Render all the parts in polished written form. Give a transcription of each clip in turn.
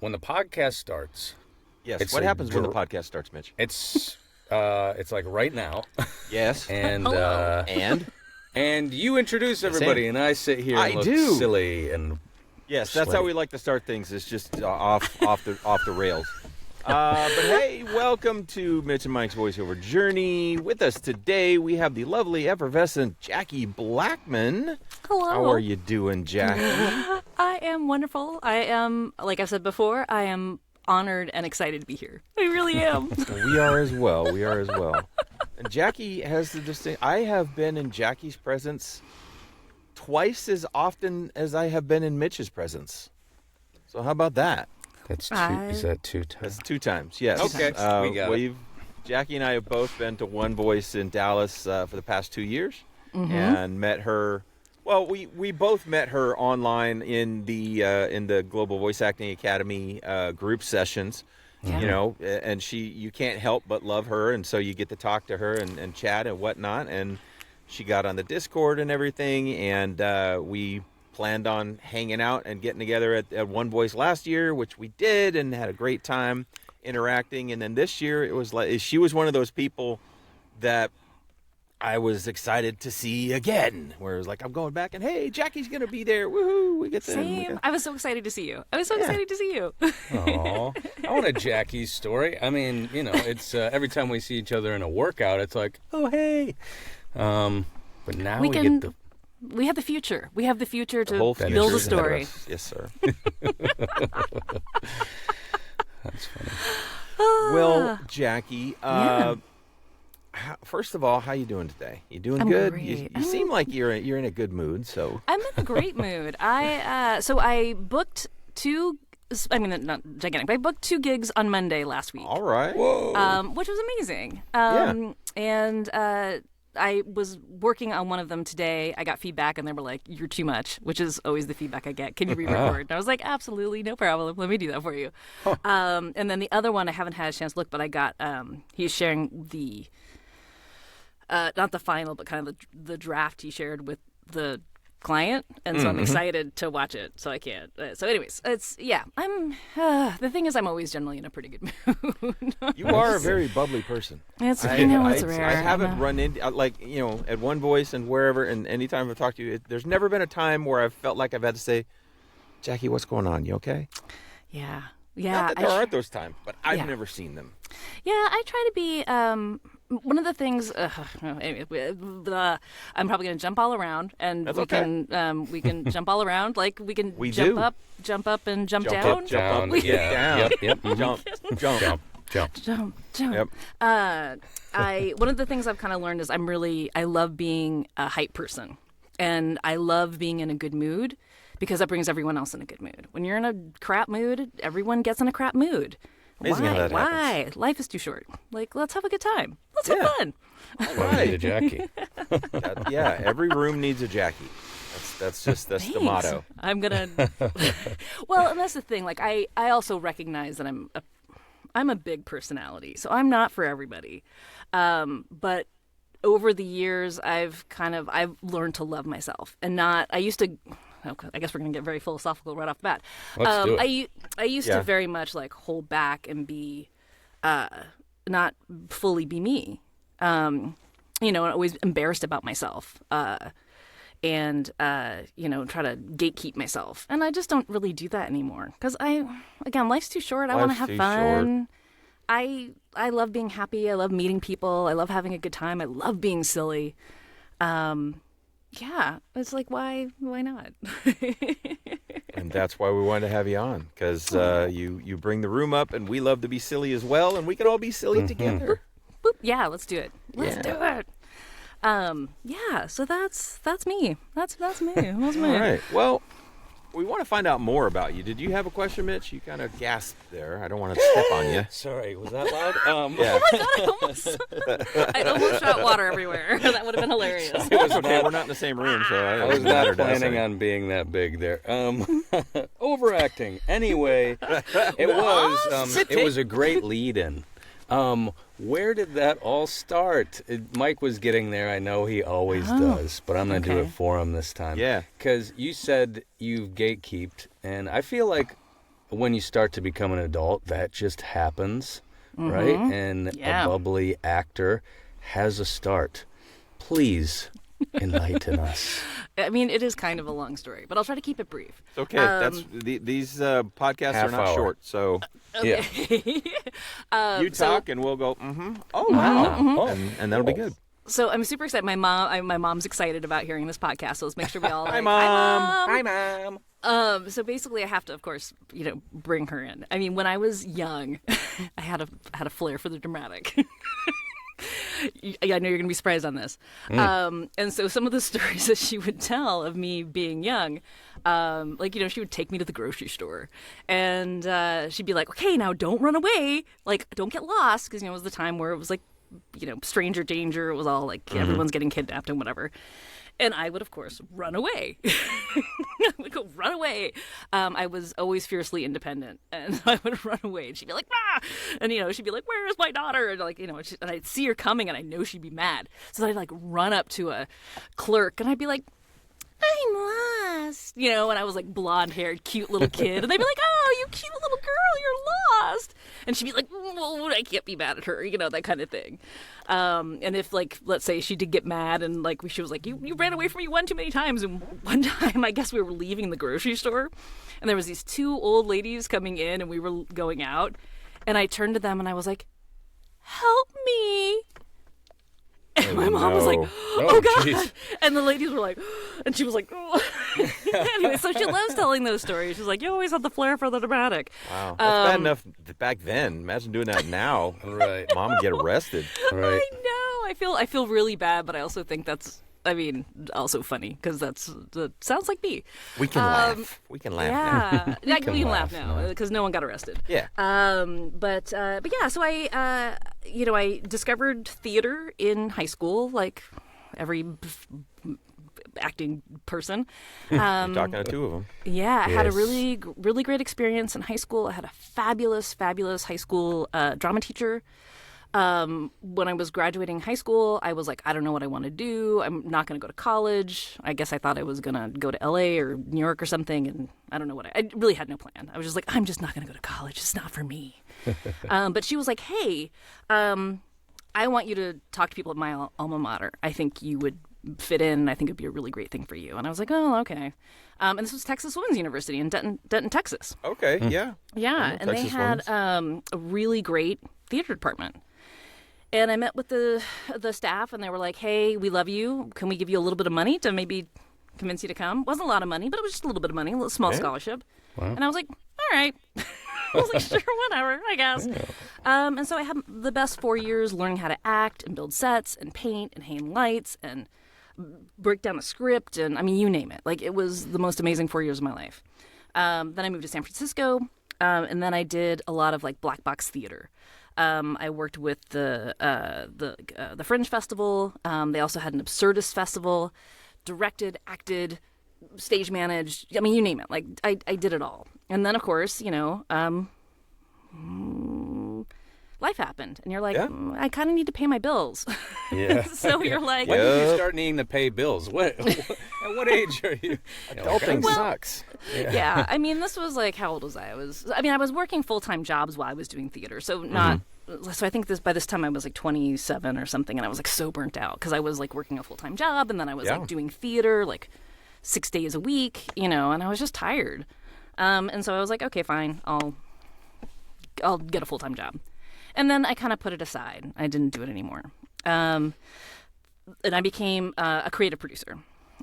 when the podcast starts. Yes. What happens when the podcast starts, Mitch? It's like right now. Yes. And and you introduce everybody, and I sit here and look silly and. Yes, that's how we like to start things. It's just off the rails. But hey, welcome to Mitch and Mike's voiceover journey. With us today, we have the lovely, effervescent Jacquie Blackman. Hello. How are you doing, Jacquie? I am wonderful. I am, like I said before, I am honored and excited to be here. I really am. We are as well. And Jacquie has the distinct. I have been in Jackie's presence twice as often as I have been in Mitch's presence. So how about that? That's two. Is that 2 times? That's 2 times. Yes. Okay. We got it. Jacquie and I have both been to One Voice in Dallas for the past 2 years, and met her. Well, we both met her online in the Global Voice Acting Academy group sessions. Yeah. You know, and you can't help but love her, and so you get to talk to her and chat and whatnot. And she got on the Discord and everything, and we planned on hanging out and getting together at One Voice last year, which we did, and had a great time interacting. And then this year, it was like she was one of those people that I was excited to see again. Where it was like, I'm going back, and hey, Jackie's gonna be there. Woohoo! We get Same. I was so excited to see you. Excited to see you. Aw, I want a Jackie's story. I mean, you know, it's every time we see each other in a workout, it's like, oh hey. But now we get the. We have the future. We have the future to build a story. Yes, sir. That's funny. Well, Jacquie, first of all, how you doing today? You doing good? Great. You seem like you're in a good mood. So I'm in a great mood. I booked 2. I mean, not gigantic, but I booked 2 gigs on Monday last week. All right. Whoa. Which was amazing. Yeah. And I was working on one of them today. I got feedback, and they were like, "You're too much," which is always the feedback I get. Can you re-record? And I was like, "Absolutely, no problem. Let me do that for you." Huh. And then the other one, I haven't had a chance to look, but I got. He's sharing the, not the final, but kind of the draft he shared with the client, and so I'm excited to watch it. So I can't. So, anyways, I'm. The thing is, I'm always generally in a pretty good mood. You are a very bubbly person. It's I rare. I haven't run into at One Voice and wherever, and anytime I've talked to you, there's never been a time where I've felt like I've had to say, Jacquie, what's going on? You okay? Yeah. Not that there aren't those times, but I've never seen them. Yeah, I try to be. One of the things. Anyway, I'm probably going to jump all around, and That's we okay. can we can jump all around. Like we can jump up, and jump down. Down. Down. Yep. Jump. Yep. One of the things I've kind of learned is I love being a hype person, and I love being in a good mood because that brings everyone else in a good mood. When you're in a crap mood, everyone gets in a crap mood. Amazing how that Why? happens. Life is too short. Like, let's have a good time. Let's have fun. All Right. right. The Jacquie. Every room needs a Jacquie. That's the motto. I'm gonna. Well, and that's the thing. Like, I also recognize that I'm a big personality, so I'm not for everybody. But over the years, I've learned to love myself and not. I used to. I guess we're gonna get very philosophical right off the bat. Let's do it. I used to very much like hold back and be, not fully be me. And always embarrassed about myself. And try to gatekeep myself. And I just don't really do that anymore. Because life's too short. I want to have fun. I love being happy. I love meeting people. I love having a good time. I love being silly. Yeah, it's like, why not? And that's why we wanted to have you on, because you bring the room up, and we love to be silly as well, and we can all be silly together. Boop. Yeah, let's do it. Let's do it. So that's me. That's me. That's me. All right. Well, we want to find out more about you. Did you have a question, Mitch? You kind of gasped there. I don't want to step on you. Sorry, was that loud? Yeah. Oh my God, I almost shot water everywhere. That would have been hilarious. It was okay. We're not in the same room, so I was not planning on being that big there. Overacting. Anyway, it was a great lead-in. Where did that all start? Mike was getting there. I know he always does, but I'm going to do it for him this time. Yeah. Because you said you've gatekeeped, and I feel like when you start to become an adult, that just happens, right? And a bubbly actor has a start. Please enlighten us. I mean, it is kind of a long story, but I'll try to keep it brief. Okay, these podcasts are not hour. short, so Okay. you talk and we'll go. Oh wow, and that'll be good. So I'm super excited. My mom's excited about hearing this podcast. So let's make sure we all. Hi, Mom. Hi, Mom. So basically, I have to, of course, bring her in. I mean, when I was young, I had a flair for the dramatic. I know you're going to be surprised on this. And so some of the stories that she would tell of me being young, she would take me to the grocery store and she'd be like, okay, now don't run away. Like, don't get lost. Because, it was the time where it was like, stranger danger. It was all like everyone's getting kidnapped and whatever. And I would, of course, run away. I would go run away. I was always fiercely independent, and I would run away. And she'd be like, "Ah!" And she'd be like, "Where is my daughter?" And and I'd see her coming, and I know she'd be mad. So I'd run up to a clerk, and I'd be like, "I'm lost," and I was like blonde-haired, cute little kid, and they'd be like, "Oh, you cute little girl, you're lost," and she'd be like, "Well, I can't be mad at her," that kind of thing. And if let's say she did get mad and she was like, you ran away from me one too many times, and one time I guess we were leaving the grocery store, and there was these two old ladies coming in, and we were going out, and I turned to them and I was like, "Help me." And my mom was like, "Oh God!" Geez. And the ladies were like, and she was like, "Oh." Anyway, so she loves telling those stories. She's like, "You always have the flair for the dramatic." Wow, that's bad enough back then. Imagine doing that now. Right. Mom would get arrested. Right. I know. I feel really bad, but I also think that's, also funny because that sounds like me. We can laugh. We can laugh now. Yeah, we can laugh now because no one got arrested. Yeah. But yeah, so I discovered theater in high school, like every acting person. You're talking to two of them. Yeah, I had a Yes. really, really great experience in high school. I had a fabulous, fabulous high school drama teacher. When I was graduating high school, I was like, I don't know what I want to do. I'm not going to go to college. I guess I thought I was going to go to LA or New York or something. And I don't know I really had no plan. I was just like, I'm just not going to go to college. It's not for me. But she was like, hey, I want you to talk to people at my alma mater. I think you would fit in. I think it'd be a really great thing for you. And I was like, oh, okay. And this was Texas Women's University in Denton, Texas. Okay, yeah. Yeah, and they had a really great theater department. And I met with the staff, and they were like, hey, we love you. Can we give you a little bit of money to maybe convince you to come? Wasn't a lot of money, but it was just a little bit of money, a little small scholarship. Wow. And I was like, all right. I was like, sure, whatever, I guess. Yeah. And so I had the best 4 years learning how to act and build sets and paint and hang lights and break down a script and, you name it. Like, it was the most amazing 4 years of my life. Then I moved to San Francisco, and then I did a lot of, black box theater. I worked with the Fringe Festival. They also had an Absurdist Festival, directed, acted, stage managed. You name it. I did it all. And then, of course, life happened, and you're like, I kind of need to pay my bills. Yeah. So you're like, when did you start needing to pay bills? At what age are you? Adulting sucks. Yeah. This was how old was I? I was working full-time jobs while I was doing theater, so not. So I think by this time I was 27 or something, and I was so burnt out because I was working a full-time job, and then I was doing theater 6 days a week, and I was just tired. And so I was like, okay, fine, I'll get a full-time job. And then I kind of put it aside. I didn't do it anymore. And I became a creative producer.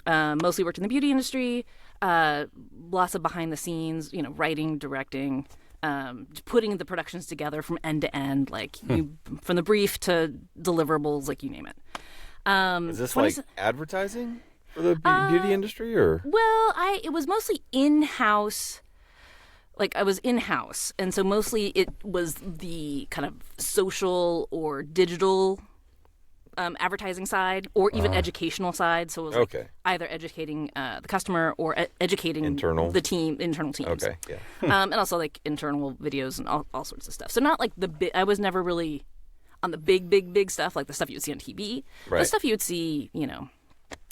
Mostly worked in the beauty industry, lots of behind the scenes, writing, directing, putting the productions together from end to end, from the brief to deliverables, you name it. Is this advertising for the beauty industry, or? Well, it was mostly in-house. I was in-house, and so mostly it was the kind of social or digital advertising side, or even educational side. So it was either educating the customer or educating internal teams. Okay, yeah. And also internal videos and all sorts of stuff. So not I was never really on the big stuff, the stuff you would see on TV. Right. The stuff you would see,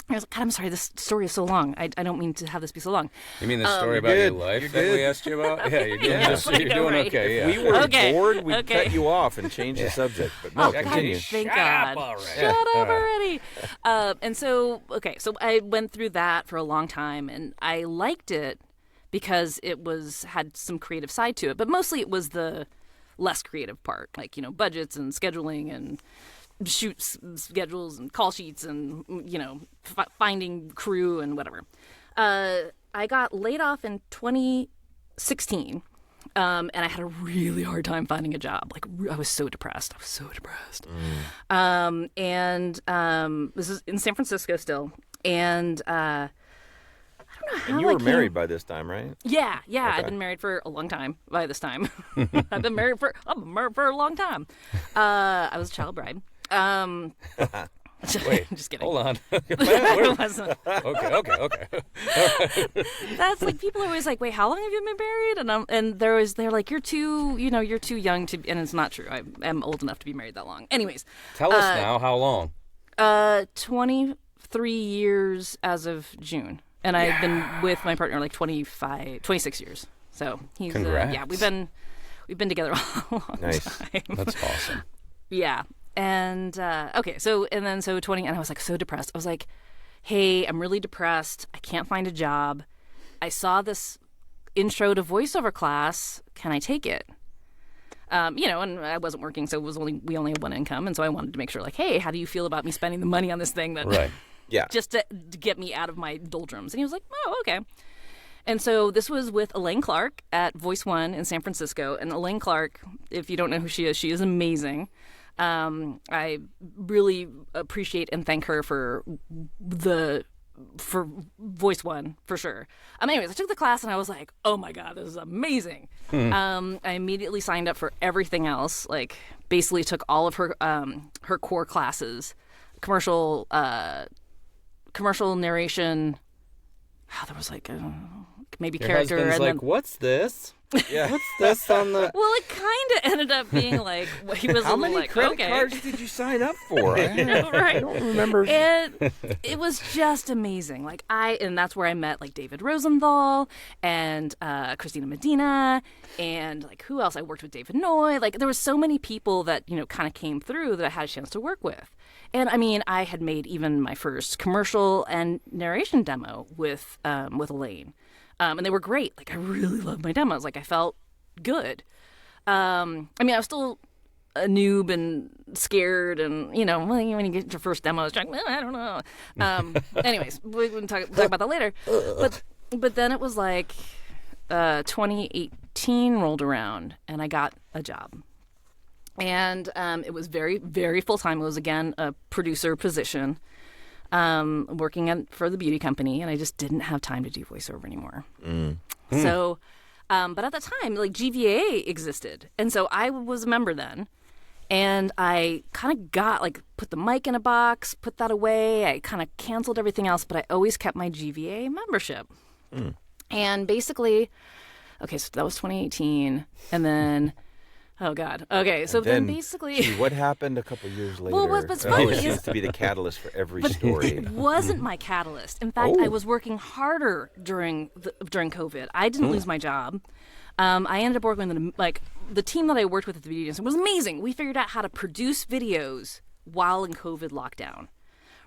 I was like, God, I'm sorry, this story is so long. I don't mean to have this be so long. You mean the story about your life that we asked you about? Yeah, you're doing, you're doing okay. Yeah. If we were Okay. bored, we'd cut you off and change the subject. But no, continue. Thank Shut God. up already. Shut up already. And so I went through that for a long time, and I liked it because it had some creative side to it, but mostly it was the less creative part, like, budgets and scheduling and shoot schedules and call sheets and, finding crew and whatever. I got laid off in 2016, and I had a really hard time finding a job. Like, I was so depressed. And this is in San Francisco still. And I don't know how And you were married by this time, right? Yeah. Okay. I've been married for a long time by this time. I've been married for a long time. I was a child bride. Wait, just kidding. hold on. It wasn't. Okay. That's like, people are always like, wait, how long have you been married? And they're like, you're too young to, and it's not true. I am old enough to be married that long. Anyways. Tell us now, how long? 23 years as of June. And I've been with my partner like 26 years. So he's, Congrats. we've been together a long time. That's awesome. Yeah. And so 20, and I was like so depressed. I was like, hey, I'm really depressed. I can't find a job. I saw this intro to voiceover class. Can I take it? And I wasn't working, so we only had one income, and so I wanted to make sure, like, hey, how do you feel about me spending the money on this thing that Right. Yeah. just to get me out of my doldrums? And he was like, oh, okay. And so this was with Elaine Clark at Voice One in San Francisco. And Elaine Clark, if you don't know who she is amazing. I really appreciate and thank her for Voice One, for sure. Anyways, I took the class and I was like, oh my God, this is amazing. I immediately signed up for everything else. Like, basically took all of her core classes, commercial narration. There was like maybe Your character, husband's and like, then, what's this? Yeah. What's this on the... well, it kind of ended up being like, he was a How little many like, credit okay. cards did you sign up for? Right. I don't remember. It was just amazing. Like, and that's where I met like David Rosenthal and Christina Medina, and like, who else? I worked with David Noy. Like, there were so many people that kind of came through that I had a chance to work with. And I mean, I had made even my first commercial and narration demo with Elaine. And they were great. Like, I really loved my demos. Like, I felt good. I mean, I was still a noob and scared, and when you get your first demo, it's like, well, I don't know. Anyways, we can talk about that later. But then it was like 2018 rolled around, and I got a job. And it was very, very full time. It was, again, a producer position. Working for the beauty company, and I just didn't have time to do voiceover anymore. So, but at the time, like, GVA existed, and so I was a member then, and I kind of put the mic in a box, put that away. I kind of canceled everything else, but I always kept my GVA membership. And basically, okay, so that was 2018, and then. Oh, God. Okay, so then basically... Gee, what happened a couple years later? Well, what's funny always is... seems to be the catalyst for every story. It wasn't my catalyst. In fact, I was working harder during COVID. I didn't lose my job. I ended up working with, the team that I worked with at the video center was amazing. We figured out how to produce videos while in COVID lockdown.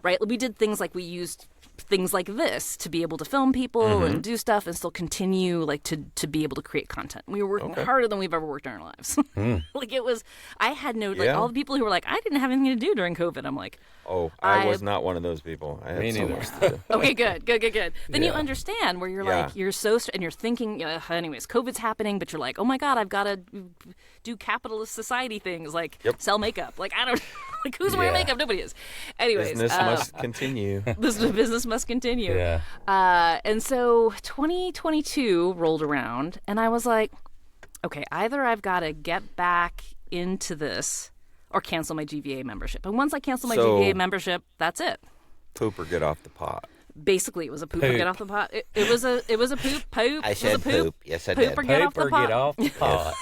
Right? We did things like, we used things like this to be able to film people and do stuff and still continue to be able to create content. We were working harder than we've ever worked in our lives. It was, I had no, all the people who were like, I didn't have anything to do during COVID. I'm like, oh, I was not one of those people. I had so much to do. Okay, good. Then you understand where you're like, you're and you're thinking, anyways, COVID's happening, but you're like, oh my God, I've got to do capitalist society things like sell makeup. Like, I don't, who's wearing makeup? Nobody is. Anyways. Business must continue. Business must continue. Yeah. And so 2022 rolled around, and I was like, okay, either I've got to get back into this or cancel my GVA membership. And once I cancel my GVA membership, that's it. Poop or get off the pot. Basically, it was a poop or get off the pot. It was a poop. I said poop. Yes, I did. Poop or get off the pot. Get off the pot.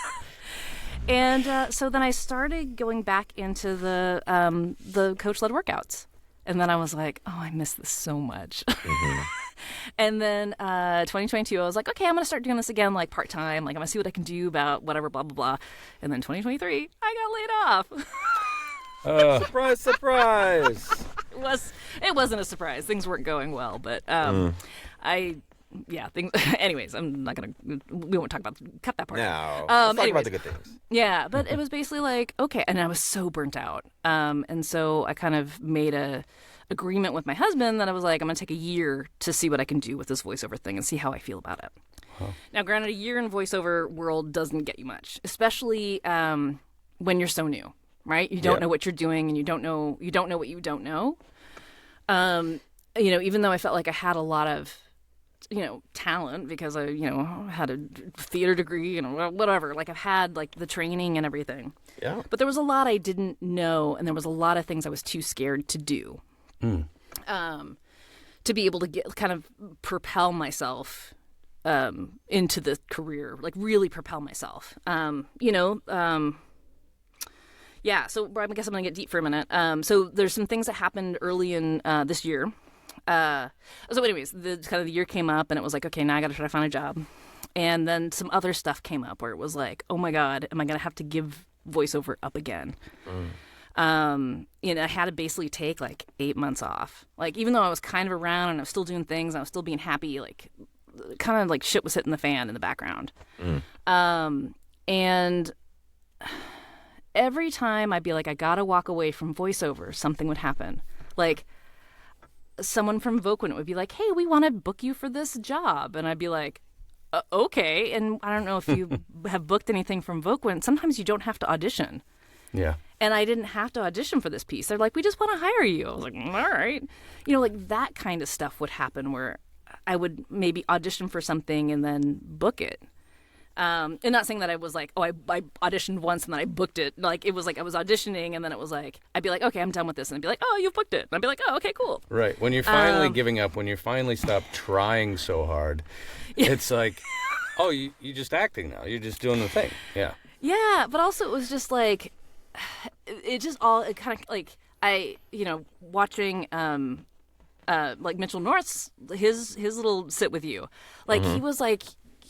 And so then I started going back into the coach-led workouts. And then I was like, oh, I miss this so much. And then 2022, I was like, okay, I'm going to start doing this again, like part-time. Like, I'm going to see what I can do about whatever, blah, blah, blah. And then 2023, I got laid off. Surprise, surprise. It wasn't a surprise. Things weren't going well, but things. Anyways, I'm not gonna. We won't talk about. Cut that part. No. Let's talk about anyways, the good things. Yeah, but it was basically like, okay, and I was so burnt out. And so I kind of made a agreement with my husband that I was like, I'm gonna take a year to see what I can do with this voiceover thing and see how I feel about it. Now, granted, a year in voiceover world doesn't get you much, especially when you're so new, right? You don't know what you're doing, and you don't know what you don't know. Even though I felt like I had a lot of, talent because I, had a theater degree and whatever. Like, I've had like the training and everything. Yeah. But there was a lot I didn't know, and there was a lot of things I was too scared to do. To be able to kind of propel myself into the career, like really propel myself. Yeah, so I guess I'm going to get deep for a minute. So there's some things that happened early in this year. So anyways, the year came up, and it was like, okay, now I got to try to find a job. And then some other stuff came up where it was like, oh my God, am I going to have to give voiceover up again? I had to basically take like 8 months off. Like, even though I was kind of around and I was still doing things, and I was still being happy, like kind of like shit was hitting the fan in the background. And every time I'd be like, I gotta walk away from voiceover, something would happen. Like, someone from Voquent would be like, hey, we want to book you for this job. And I'd be like, okay. And I don't know if you have booked anything from Voquent. Sometimes you don't have to audition. Yeah. And I didn't have to audition for this piece. They're like, we just want to hire you. I was like, all right. Like that kind of stuff would happen where I would maybe audition for something and then book it. And not saying that I was like, oh, I auditioned once and then I booked it. Like, it was like I was auditioning, and then it was like, I'd be like, okay, I'm done with this. And I'd be like, oh, you booked it. And I'd be like, oh, okay, cool. Right. When you're finally giving up, when you finally stop trying so hard, it's like, oh, you're just acting now. You're just doing the thing. Yeah. Yeah, but also it was just like, it kind of like, watching like Mitchell North's, his little sit with you. Like, he was like,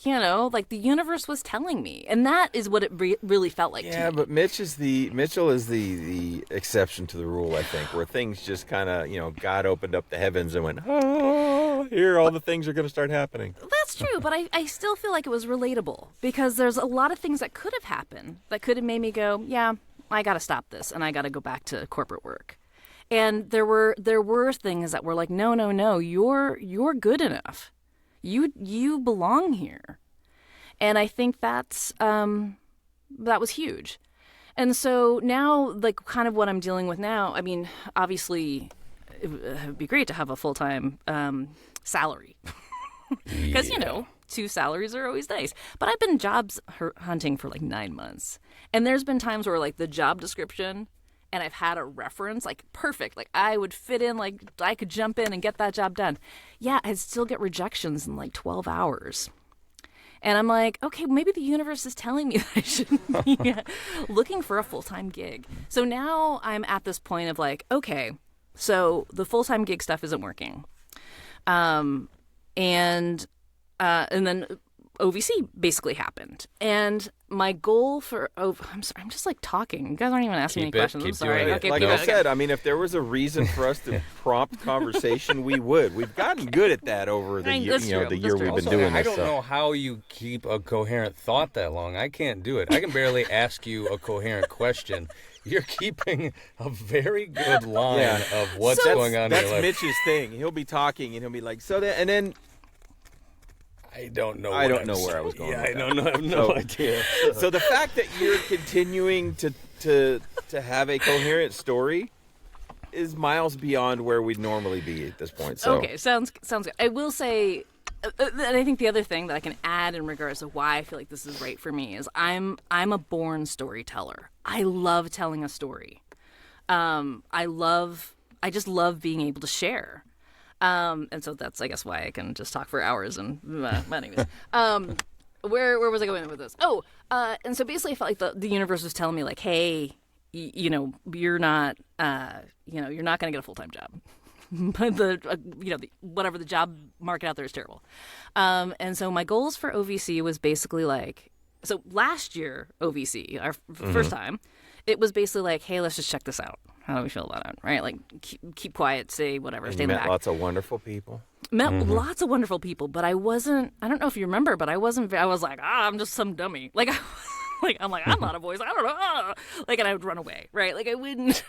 like the universe was telling me, and that is what it really felt like. Yeah, to me. but Mitchell is the exception to the rule, I think, where things just kind of, God opened up the heavens and went, oh, here all the things are going to start happening. That's true, but I still feel like it was relatable, because there's a lot of things that could have happened that could have made me go, yeah, I got to stop this, and I got to go back to corporate work. And there were things that were like, no, you're good enough. You belong here. And I think that was huge. And so now, like, kind of what I'm dealing with now, I mean, obviously, it would be great to have a full-time salary. Because, 2 salaries are always nice. But I've been jobs hunting for like 9 months. And there's been times where, like, the job description, and I've had a reference, like, perfect. Like, I would fit in, like, I could jump in and get that job done. Yeah, I'd still get rejections in, like, 12 hours. And I'm like, okay, maybe the universe is telling me that I should be looking for a full-time gig. So now I'm at this point of, like, okay, so the full-time gig stuff isn't working. And then OVC basically happened. And my goal for I'm sorry, I'm just like talking. You guys aren't even asking me questions. I'm sorry. Okay, like I said, I mean, if there was a reason for us to prompt conversation, we would. We've gotten good at that over the year, the year we've been doing this. I don't know how you keep a coherent thought that long. I can't do it. I can barely ask you a coherent question. You're keeping a very good line of what's going on in your life. That's Mitch's thing. He'll be talking and he'll be like, so that, and then I don't know. I don't know where I was going. Yeah, I don't know. I have no idea. So the fact that you're continuing to have a coherent story is miles beyond where we'd normally be at this point. So okay, sounds good. I will say, and I think the other thing that I can add in regards to why I feel like this is right for me is I'm a born storyteller. I love telling a story. I just love being able to share. And so that's, I guess, why I can just talk for hours. And anyways, where was I going with this? And so basically, I felt like the universe was telling me, like, hey, you're not you're not going to get a full-time job. But whatever the job market out there is terrible. And so my goals for OVC was basically like, so last year OVC, our first time, it was basically like, hey, let's just check this out. How do we feel about it? Right? Like keep quiet, say whatever, And stay you in the met back. lots of wonderful people. Met lots of wonderful people, but I don't know if you remember, but I was like, I'm just some dummy. Like, I'm not a voice. I don't know. Like, and I would run away, right? Like, I wouldn't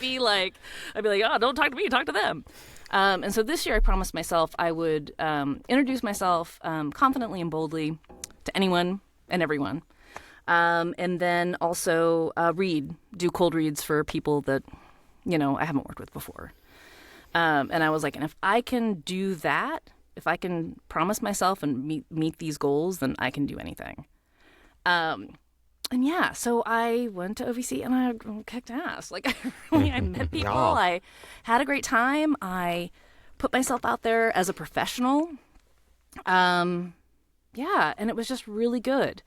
be like, I'd be like, oh, don't talk to me, talk to them. And so this year I promised myself I would introduce myself confidently and boldly to anyone and everyone. And then also do cold reads for people that, I haven't worked with before. And I was like, and if I can do that, if I can promise myself and meet these goals, then I can do anything. And yeah, so I went to OVC and I kicked ass. Like, I met people. Yeah. I had a great time. I put myself out there as a professional. Yeah, and it was just really good.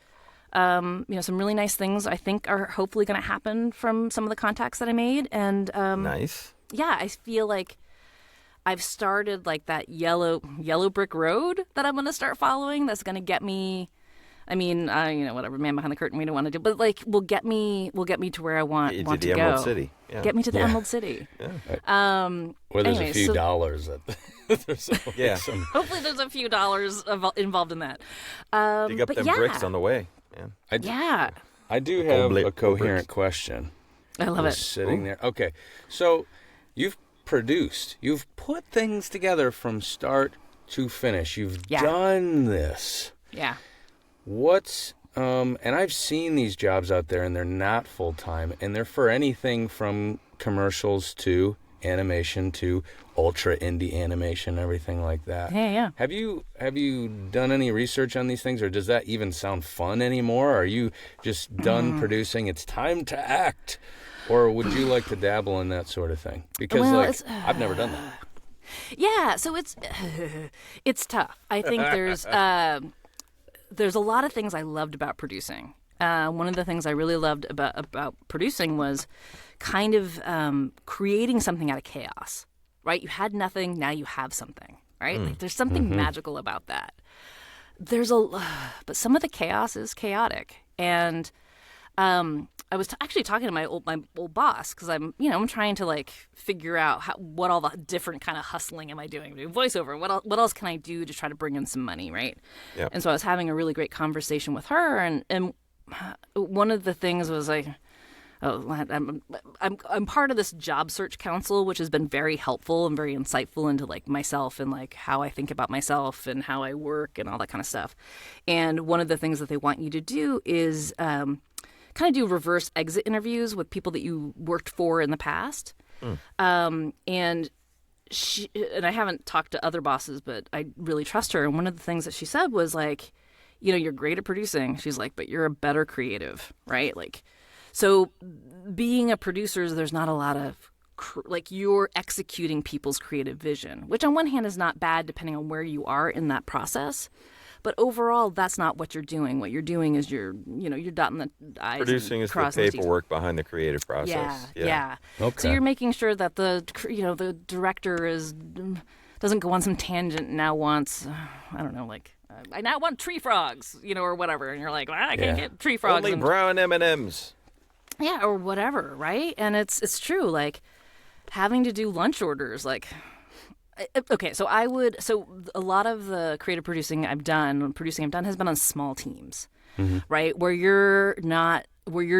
Some really nice things I think are hopefully going to happen from some of the contacts that I made. And Nice. yeah, I feel like I've started like that yellow brick road that I'm going to start following. That's going to get me. I mean, whatever, man behind the curtain, we don't want to do, but like, will get me to where I want Get you to to the go. Emerald City. Yeah. Get me to the Emerald City. Where there's Anyway, a few so- dollars. There's Yeah. Hopefully, there's a few dollars involved in that. Dig up but them yeah, bricks on the way. Yeah. yeah, I do have a bricks. coherent question. I love Just it. sitting there. Okay, so you've put things together from start to finish. You've Yeah. done this. Yeah, And I've seen these jobs out there, and they're not full time, and they're for anything from commercials to animation to ultra indie animation, everything like that. yeah. Have you done any research on these things, or does that even sound fun anymore? Are you just done producing? It's time to act, or would you like to dabble in that sort of thing? Because Well, like it's- I've never done that. Yeah, so it's tough. I think there's a lot of things I loved about producing. One of the things I really loved about producing was kind of creating something out of chaos, right? You had nothing, now you have something, right? Like, there's something magical about that. But some of the chaos is chaotic. And I was actually talking to my old boss, because I'm trying to like figure out what all the different kind of hustling am I doing? I'm doing voiceover. What else can I do to try to bring in some money, right? Yep. And so I was having a really great conversation with her, and one of the things was like, I'm part of this job search council, which has been very helpful and very insightful into like myself and like how I think about myself and how I work and all that kind of stuff. And one of the things that they want you to do is kind of do reverse exit interviews with people that you worked for in the past. And I haven't talked to other bosses, but I really trust her. And one of the things that she said was like, you're great at producing. She's like, but you're a better creative, right? Like, so being a producer, there's not a lot of like you're executing people's creative vision, which on one hand is not bad depending on where you are in that process. But overall, that's not what you're doing. What you're doing is you're dotting the I's. Producing and is the crossing the T's. paperwork behind the creative process. Yeah. Okay. So you're making sure that the director doesn't go on some tangent and now wants, I don't know, like, I now want tree frogs, or whatever. And you're like, well, I can't Yeah. get tree frogs. Only and- brown M&Ms. yeah, or whatever, right? And it's true, like having to do lunch orders, like okay, so a lot of the creative producing I've done has been on small teams, right? Where you're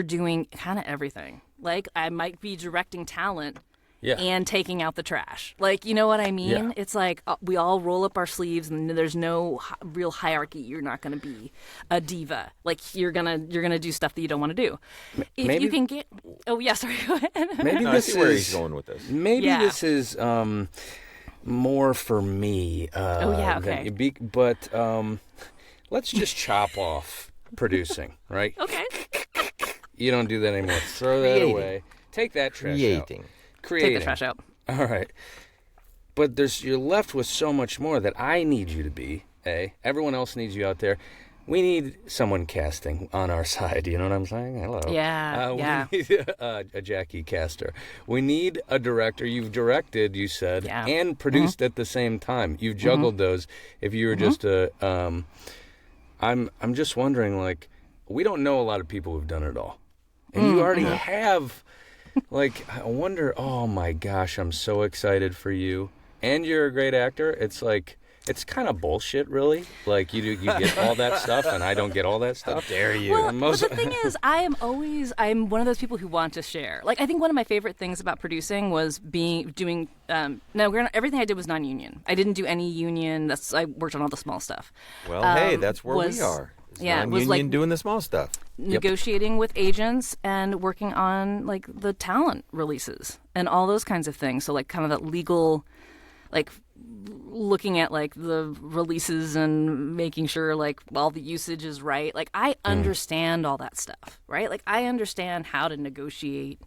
doing kind of everything. Like I might be directing talent Yeah. and taking out the trash. Like, you know what I mean? Yeah. It's like we all roll up our sleeves and there's no real hierarchy. You're not going to be a diva. Like you're going to do stuff that you don't want to do. If maybe- you can get Oh, yeah, sorry. Go ahead. Maybe No, I this see where is he's going with this. maybe Yeah. this is more for me. yeah, than okay. But let's just chop off producing, right? Okay. You don't do that anymore. Throw that Creating. away. Take that trash out. Creating. Creating. Take the trash out. All right. But you're left with so much more that I need you to be, everyone else needs you out there. we need someone casting on our side. You know what I'm saying? Hello. Yeah, We need a Jackie caster. We need a director. You've directed, you said, and produced at the same time. You've juggled those. If you were just a, I'm just wondering, like, we don't know a lot of people who've done it all, and you already have. Like, I wonder. Oh my gosh, I'm so excited for you. And you're a great actor. It's like. It's kind of bullshit, really. Like, you get all that stuff, and I don't get all that stuff. How dare you? Well, but the thing is, I'm one of those people who want to share. Like, I think one of my favorite things about producing was doing. Everything I did was non-union. I didn't do any union. I worked on all the small stuff. Well, hey, that's where we are. It was non-union doing the small stuff. Negotiating with agents and working on like the talent releases and all those kinds of things. So like kind of that legal, like. Looking at like the releases and making sure like all the usage is right. Like I understand all that stuff, right? Like I understand how to negotiate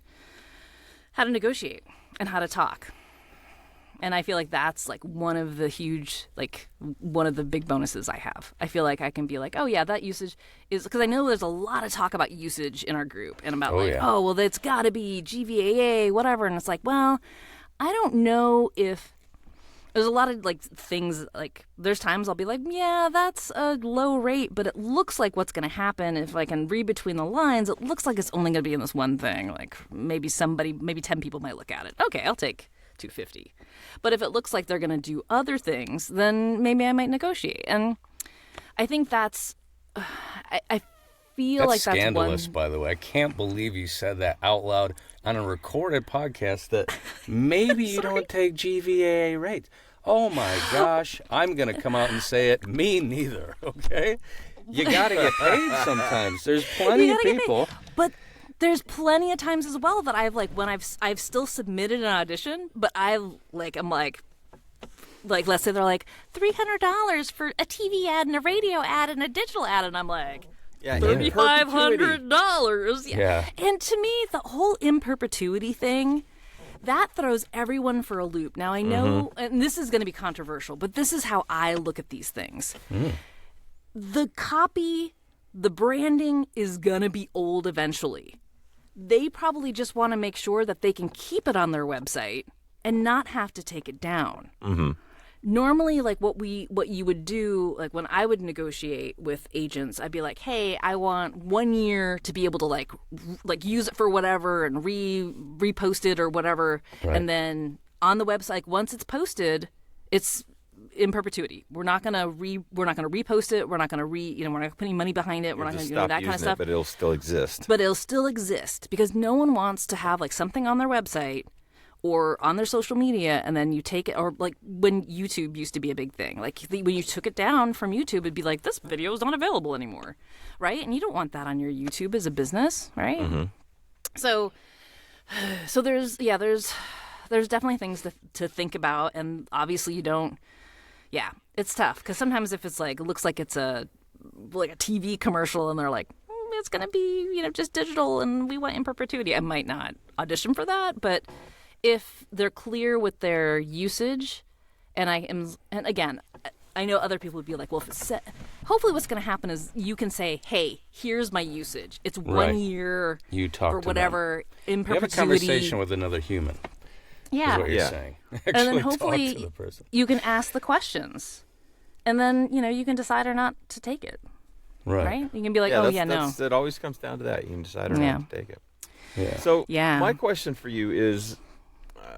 and how to talk. And I feel like that's like one of the big bonuses I have. I feel like I can be like, oh yeah, that usage is, because I know there's a lot of talk about usage in our group and about oh, well, it's got to be GVAA, whatever. And it's like, well, I don't know if, there's a lot of like things, like there's times I'll be like, yeah, that's a low rate, but it looks like what's going to happen if I can read between the lines, it looks like it's only going to be in this one thing. Like maybe 10 people might look at it. Okay, I'll take $250. But if it looks like they're going to do other things, then maybe I might negotiate. And I think that's, I feel like that's scandalous, by the way. I can't believe you said that out loud on a recorded podcast that maybe you don't take GVAA rates. Oh my gosh, I'm going to come out and say it. Me neither, okay? You got to get paid sometimes. There's plenty of people. But there's plenty of times as well that I've like, when I've still submitted an audition, but I'm like, let's say they're like $300 for a TV ad and a radio ad and a digital ad, and I'm like, $3,500. Yeah. And to me, the whole in perpetuity thing, that throws everyone for a loop. Now, I know, and this is going to be controversial, but this is how I look at these things. The copy, the branding is going to be old eventually. They probably just want to make sure that they can keep it on their website and not have to take it down. Normally, like what you would do, like when I would negotiate with agents, I'd be like, hey, I want 1 year to be able to like use it for whatever and repost it or whatever. Right. And then on the website, once it's posted, it's in perpetuity. We're not gonna repost it. We're not gonna we're not putting money behind it. We're not gonna do that kind of stuff. But it'll still exist. But it'll still exist because no one wants to have like something on their website or on their social media, and then you take it, or like when YouTube used to be a big thing. Like when you took it down from YouTube, it'd be like, this video is not available anymore, right? And you don't want that on your YouTube as a business, right? So there's definitely things to think about, and obviously you don't. Yeah, it's tough because sometimes if it's like, it looks like it's a TV commercial, and they're like, it's gonna be just digital, and we want in perpetuity, I might not audition for that, but if they're clear with their usage, and again, I know other people would be like, well, if it's set, hopefully what's going to happen is you can say, hey, here's my usage. It's 1 year you talk or whatever in perpetuity. You have a conversation with another human. Yeah. Is what you're saying. Actually, and then hopefully talk to the person. You can ask the questions, and then you can decide or not to take it. Right? You can be like, no. It always comes down to that. You can decide or not to take it. Yeah. So my question for you is,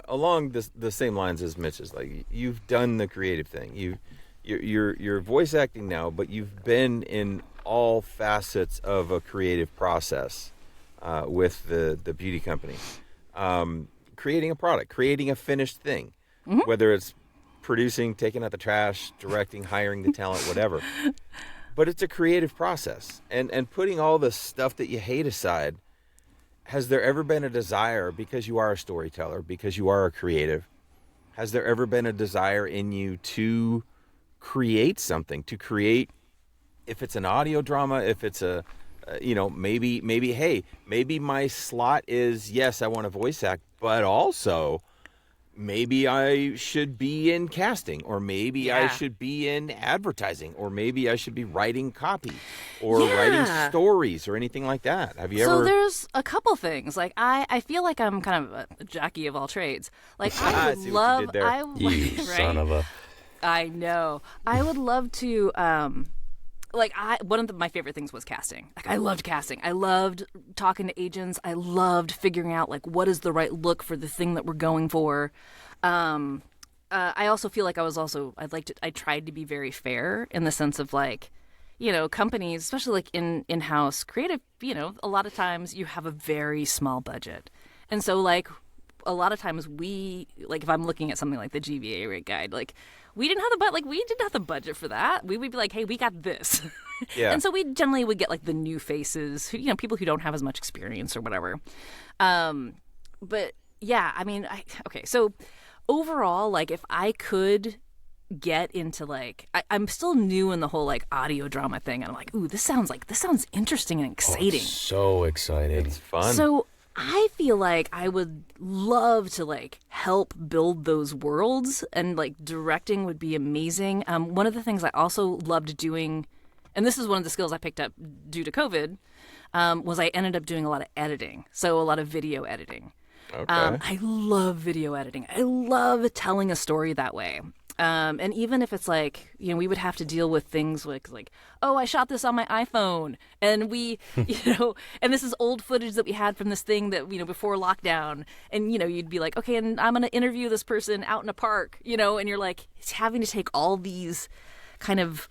along the same lines as Mitch's, like you've done the creative thing. You're voice acting now, but you've been in all facets of a creative process with the beauty company, creating a product, creating a finished thing, whether it's producing, taking out the trash, directing, hiring the talent, whatever. But it's a creative process, and putting all the stuff that you hate aside. Has there ever been a desire, because you are a storyteller, because you are a creative, has there ever been a desire in you to create something, if it's an audio drama, if it's maybe my slot is, yes, I want to voice act, but also maybe I should be in casting, or maybe I should be in advertising, or maybe I should be writing copy or writing stories or anything like that. Have you ever? So there's a couple things. Like I feel like I'm kind of a Jackie of all trades. Like I would see love what you did there. You right? son of a. I know. I would love to one of my favorite things was casting. Like I loved casting. I loved talking to agents. I loved figuring out like what is the right look for the thing that we're going for. I also feel like I tried to be very fair in the sense of like, you know, companies, especially like in-house creative, you know, a lot of times you have a very small budget. And so like a lot of times if I'm looking at something like the GVA rate guide, like we didn't have the budget for that. We would be like, hey, we got this. Yeah. And so we generally would get like the new faces, you know, people who don't have as much experience or whatever. But yeah, I mean, so overall, like if I could get into like, I'm still new in the whole like audio drama thing. And I'm like, ooh, this sounds interesting and exciting. So exciting. It's fun. So I feel like I would love to like help build those worlds, and like directing would be amazing. One of the things I also loved doing, and this is one of the skills I picked up due to COVID, was I ended up doing a lot of editing. So a lot of video editing. Okay. I love video editing. I love telling a story that way. And even if it's like, you know, we would have to deal with things like, oh, I shot this on my iPhone, and we, you know, and this is old footage that we had from this thing that, you know, before lockdown. And, you know, you'd be like, okay, and I'm going to interview this person out in a park, you know, and you're like, it's having to take all these kind of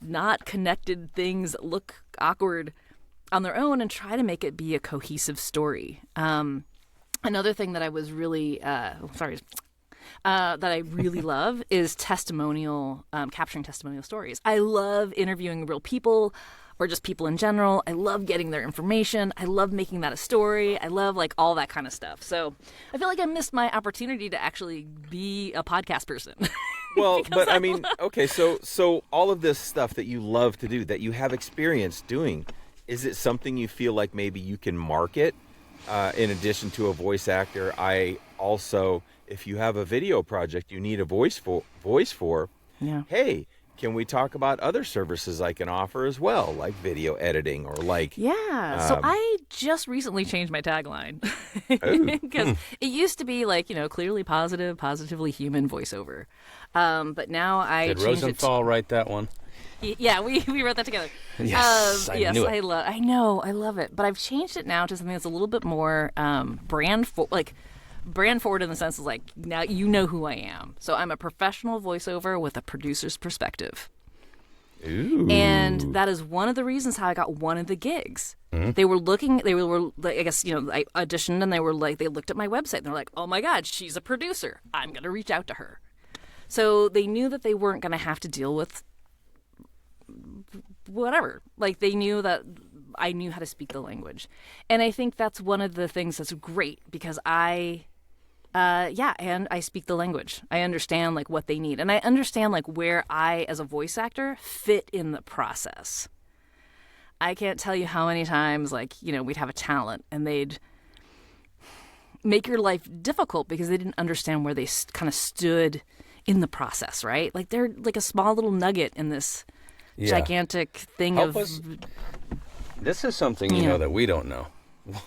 not connected things that look awkward on their own and try to make it be a cohesive story. Another thing that I was really, that I really love is capturing testimonial stories. I love interviewing real people or just people in general. I love getting their information. I love making that a story. I love like all that kind of stuff. So I feel like I missed my opportunity to actually be a podcast person. Well, but I mean, okay, so all of this stuff that you love to do, that you have experience doing, is it something you feel like maybe you can market in addition to a voice actor? If you have a video project you need a voice for, Yeah. Hey, can we talk about other services I can offer as well, like video editing or like... Yeah. So I just recently changed my tagline because it used to be like, you know, clearly positive, positively human voiceover. But now I Did changed Rosenthal write that one? Yeah, we wrote that together. Yes, I knew it. I love it. But I've changed it now to something that's a little bit more brand forward in the sense of like, now you know who I am. So I'm a professional voiceover with a producer's perspective. Ooh. And that is one of the reasons how I got one of the gigs. Mm-hmm. They were I guess, you know, I auditioned and they looked at my website and they're like, oh my God, she's a producer. I'm going to reach out to her. So they knew that they weren't going to have to deal with whatever. Like they knew that I knew how to speak the language. And I think that's one of the things that's great because and I speak the language. I understand like what they need. And I understand like where I, as a voice actor, fit in the process. I can't tell you how many times like, you know, we'd have a talent and they'd make your life difficult because they didn't understand where they kind of stood in the process, right? Like they're like a small little nugget in this gigantic thing This is something you know that we don't know.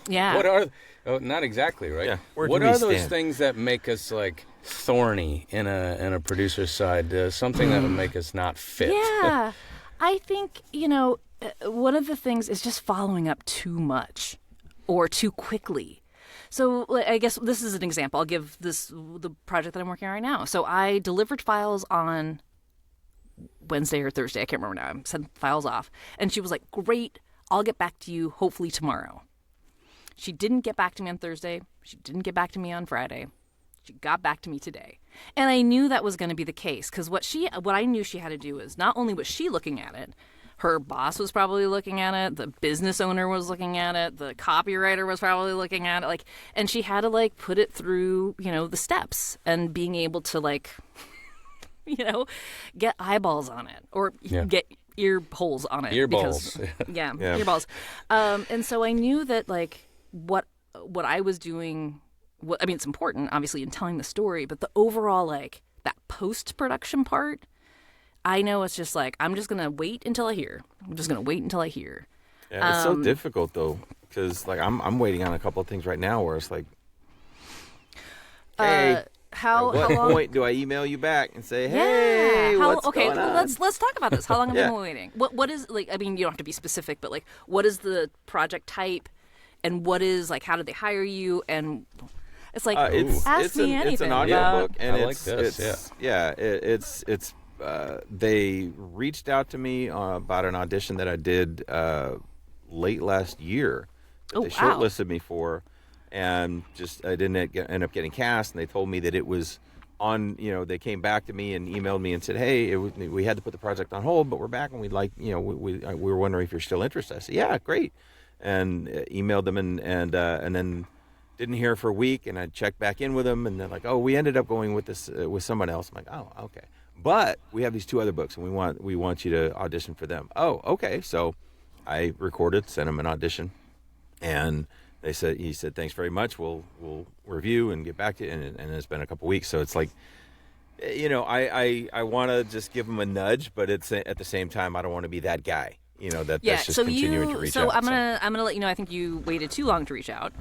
Yeah. What are? Oh, not exactly, right? Yeah. What are those things that make us like thorny in a producer's side? Something that would make us not fit. Yeah. I think, you know, one of the things is just following up too much or too quickly. So I guess this is an example. I'll give the project that I'm working on right now. So I delivered files on Wednesday or Thursday. I can't remember now. I sent files off. And she was like, great. I'll get back to you hopefully tomorrow. She didn't get back to me on Thursday. She didn't get back to me on Friday. She got back to me today. And I knew that was going to be the case because what I knew she had to do is not only was she looking at it, her boss was probably looking at it, the business owner was looking at it, the copywriter was probably looking at it, like, and she had to like put it through, you know, the steps and being able to like, you know, get eyeballs on it or get ear holes on it. Earballs. Earballs. And so I knew that like what I was doing I mean, it's important, obviously, in telling the story, but the overall, like, that post-production part, I know it's just like, I'm just going to wait until I hear. I'm just going to wait until I hear. Yeah, it's so difficult, though, because, like, I'm waiting on a couple of things right now where it's like, hey, at what point do I email you back and say, hey, what's going on? Let's talk about this. How long have you been waiting? What is, like, I mean, you don't have to be specific, but, like, what is the project type, and what is, like, how did they hire you, and it's like, ask me anything. It's an audiobook, and they reached out to me about an audition that I did late last year that they shortlisted me for, and just I didn't end up getting cast, and they told me that it was on, they came back to me and emailed me and said, hey, we had to put the project on hold, but we're back, and we'd like, we were wondering if you're still interested. I said, yeah, great, and emailed them, and then didn't hear for a week, and I checked back in with them, and they're like, oh, we ended up going with this with someone else. I'm like, oh, okay, but we have these 2 other books, and we want you to audition for them. Oh, okay. So I recorded, sent them an audition, and he said, thanks very much. We'll review and get back to you. And it's been a couple weeks. So it's like, I want to just give them a nudge, but it's at the same time, I don't want to be that guy, that's just continuing to reach out. So I'm gonna let you know, I think you waited too long to reach out.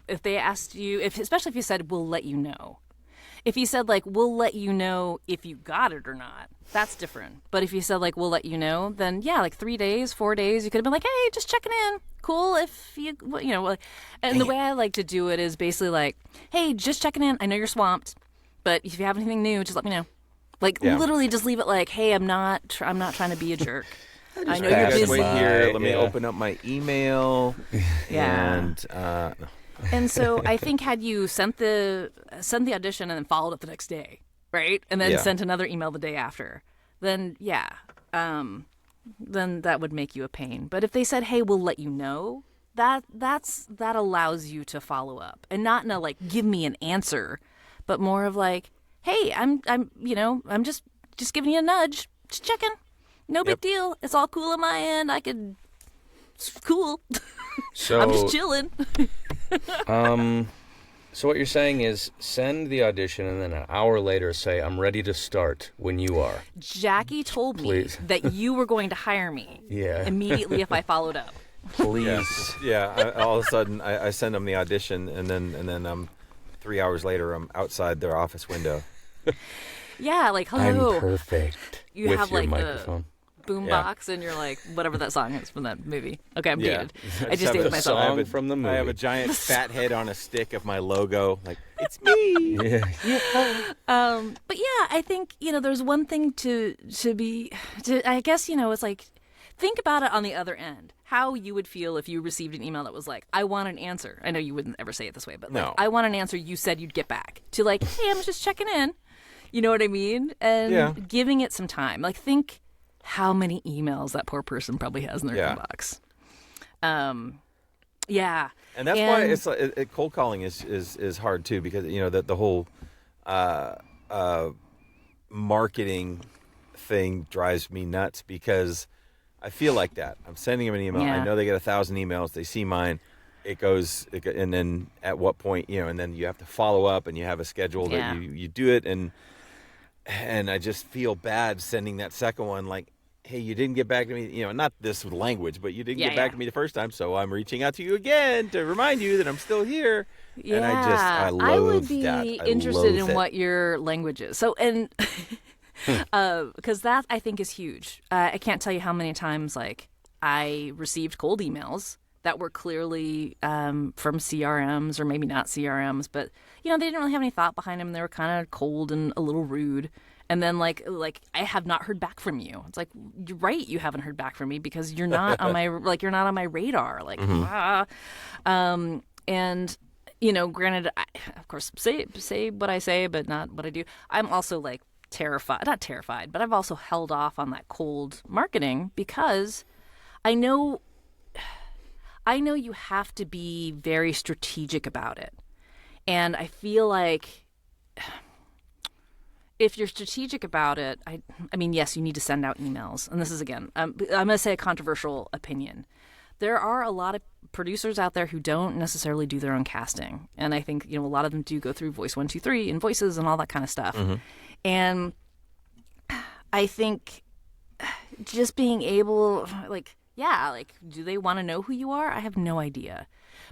If they asked you, especially if you said, we'll let you know. If you said, like, we'll let you know if you got it or not, that's different. But if you said, like, we'll let you know, then, yeah, like 3 days, 4 days, you could have been like, hey, just checking in. Cool if you, And the way I like to do it is basically like, hey, just checking in. I know you're swamped, but if you have anything new, just let me know. Like, literally just leave it like, hey, I'm not trying to be a jerk. I know you're busy. Wait here. Let me open up my email. Yeah. And, And so I think had you sent the audition and then followed up the next day, right? And then sent another email the day after, then then that would make you a pain. But if they said, hey, we'll let you know, that allows you to follow up, and not in a like, give me an answer, but more of like, hey, I'm just giving you a nudge, just checking. No big deal. It's all cool on my end. It's cool. So I'm just chilling. So what you're saying is send the audition and then an hour later say, I'm ready to start when you are. Jackie told me that you were going to hire me immediately if I followed up. Please. All of a sudden I send them the audition, and then 3 hours later I'm outside their office window. Yeah, like, hello. I'm perfect. You with have your like microphone. boombox, and you're like, whatever that song is from that movie. Okay, I'm dated. I just just dated myself. Song from the movie. I have a giant fat head on a stick of my logo. Like, it's me. But yeah, I think, there's one thing to I guess, it's like, think about it on the other end. How you would feel if you received an email that was like, I want an answer. I know you wouldn't ever say it this way, but like, I want an answer. You said you'd get back. To like, hey, I'm just checking in. You know what I mean? And giving it some time. Like, think how many emails that poor person probably has in their inbox. And that's why it's like, cold calling is hard too, because the whole marketing thing drives me nuts, because I feel like that. I'm sending them an email. I know they get 1,000 emails. They see mine. It goes, and then at what point, and then you have to follow up, and you have a schedule that you do it, and I just feel bad sending that second one, like, hey, you didn't get back to me, not this with language, but you didn't get back to me the first time, so I'm reaching out to you again to remind you that I'm still here. Yeah. And I loathe I would be that. interested in what your language is. So, and because that I think is huge. I can't tell you how many times like I received cold emails that were clearly from CRMs, or maybe not CRMs, but they didn't really have any thought behind them. They were kind of cold and a little rude. And then like I have not heard back from you. It's like, you're right, you haven't heard back from me because you're not on my you're not on my radar. Like and granted, I, of course, say what I say, but not what I do. I'm also like not terrified, but I've also held off on that cold marketing because I know you have to be very strategic about it. And I feel like if you're strategic about it, I mean, yes, you need to send out emails. And this is, again, I'm going to say a controversial opinion. there are a lot of producers out there who don't necessarily do their own casting. And I think, a lot of them do go through Voice 123 and Voices and all that kind of stuff. And I think just being able, do they want to know who you are? I have no idea.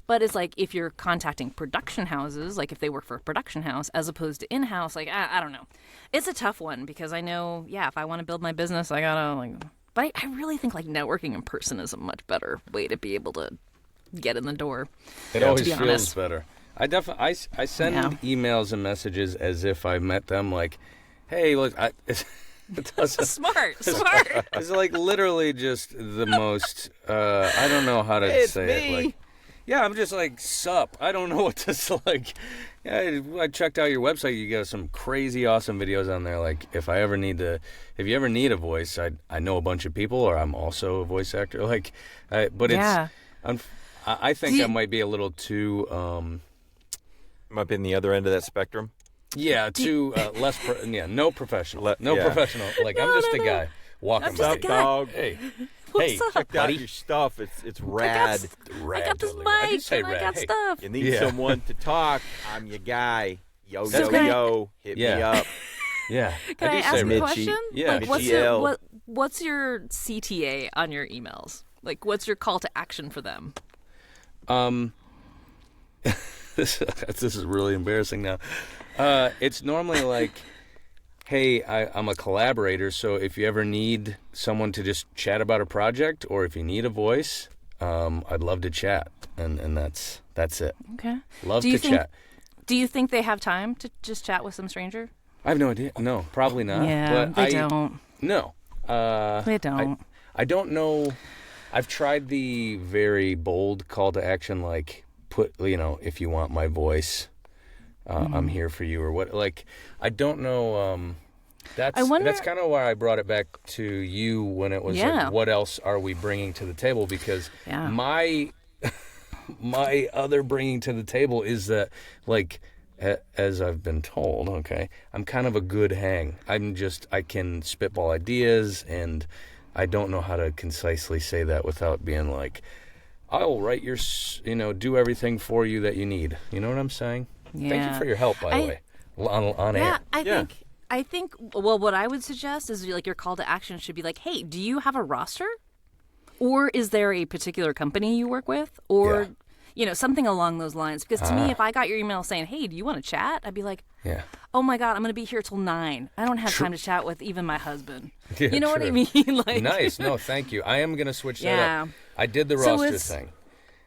But it's like if you're contacting production houses, like if they work for a production house as opposed to in-house, I don't know. It's a tough one because I know, if I want to build my business, I gotta but I really think networking in person is a much better way to be able to get in the door. It always feels better. I send emails and messages as if I met them. Like, hey, look, it doesn't. Smart. It's literally just the most. I don't know how to say it. I'm just sup. I don't know what to say. I checked out your website. You got some crazy awesome videos on there. If you ever need a voice, I know a bunch of people, or I'm also a voice actor. I think I might be a little too. Might be in the other end of that spectrum. Yeah, too less. No professional. Professional. I'm just a guy walking by. Dog. Hey, check out your stuff. It's rad. I got this mic and I got stuff. You need someone to talk. I'm your guy. Yo, hit me up. Yeah. Can I ask a question? Yeah. What's your CTA on your emails? What's your call to action for them? This is really embarrassing now. It's normally hey, I'm a collaborator, so if you ever need someone to just chat about a project, or if you need a voice, I'd love to chat, and that's it. Okay. Love to chat. Do you think they have time to just chat with some stranger? I have no idea. No, probably not. Yeah, but they don't. No. They don't. I don't know. I've tried the very bold call to action, put, if you want my voice, I'm here for you, or what. I don't know. That's kind of why I brought it back to you when it was what else are we bringing to the table? Because my other bringing to the table is that, as I've been told, I'm kind of a good hang. I can spitball ideas, and I don't know how to concisely say that without being I'll write your, do everything for you that you need. You know what I'm saying? Yeah. Thank you for your help, by the way, on air. I think, what I would suggest is your call to action should be hey, do you have a roster? Or is there a particular company you work with? Or, something along those lines. Because to me, if I got your email saying, hey, do you want to chat? I'd be oh my God, I'm going to be here till 9. I don't have time to chat with even my husband. Yeah, you know what I mean? Nice. No, thank you. I am going to switch that up. I did the roster thing.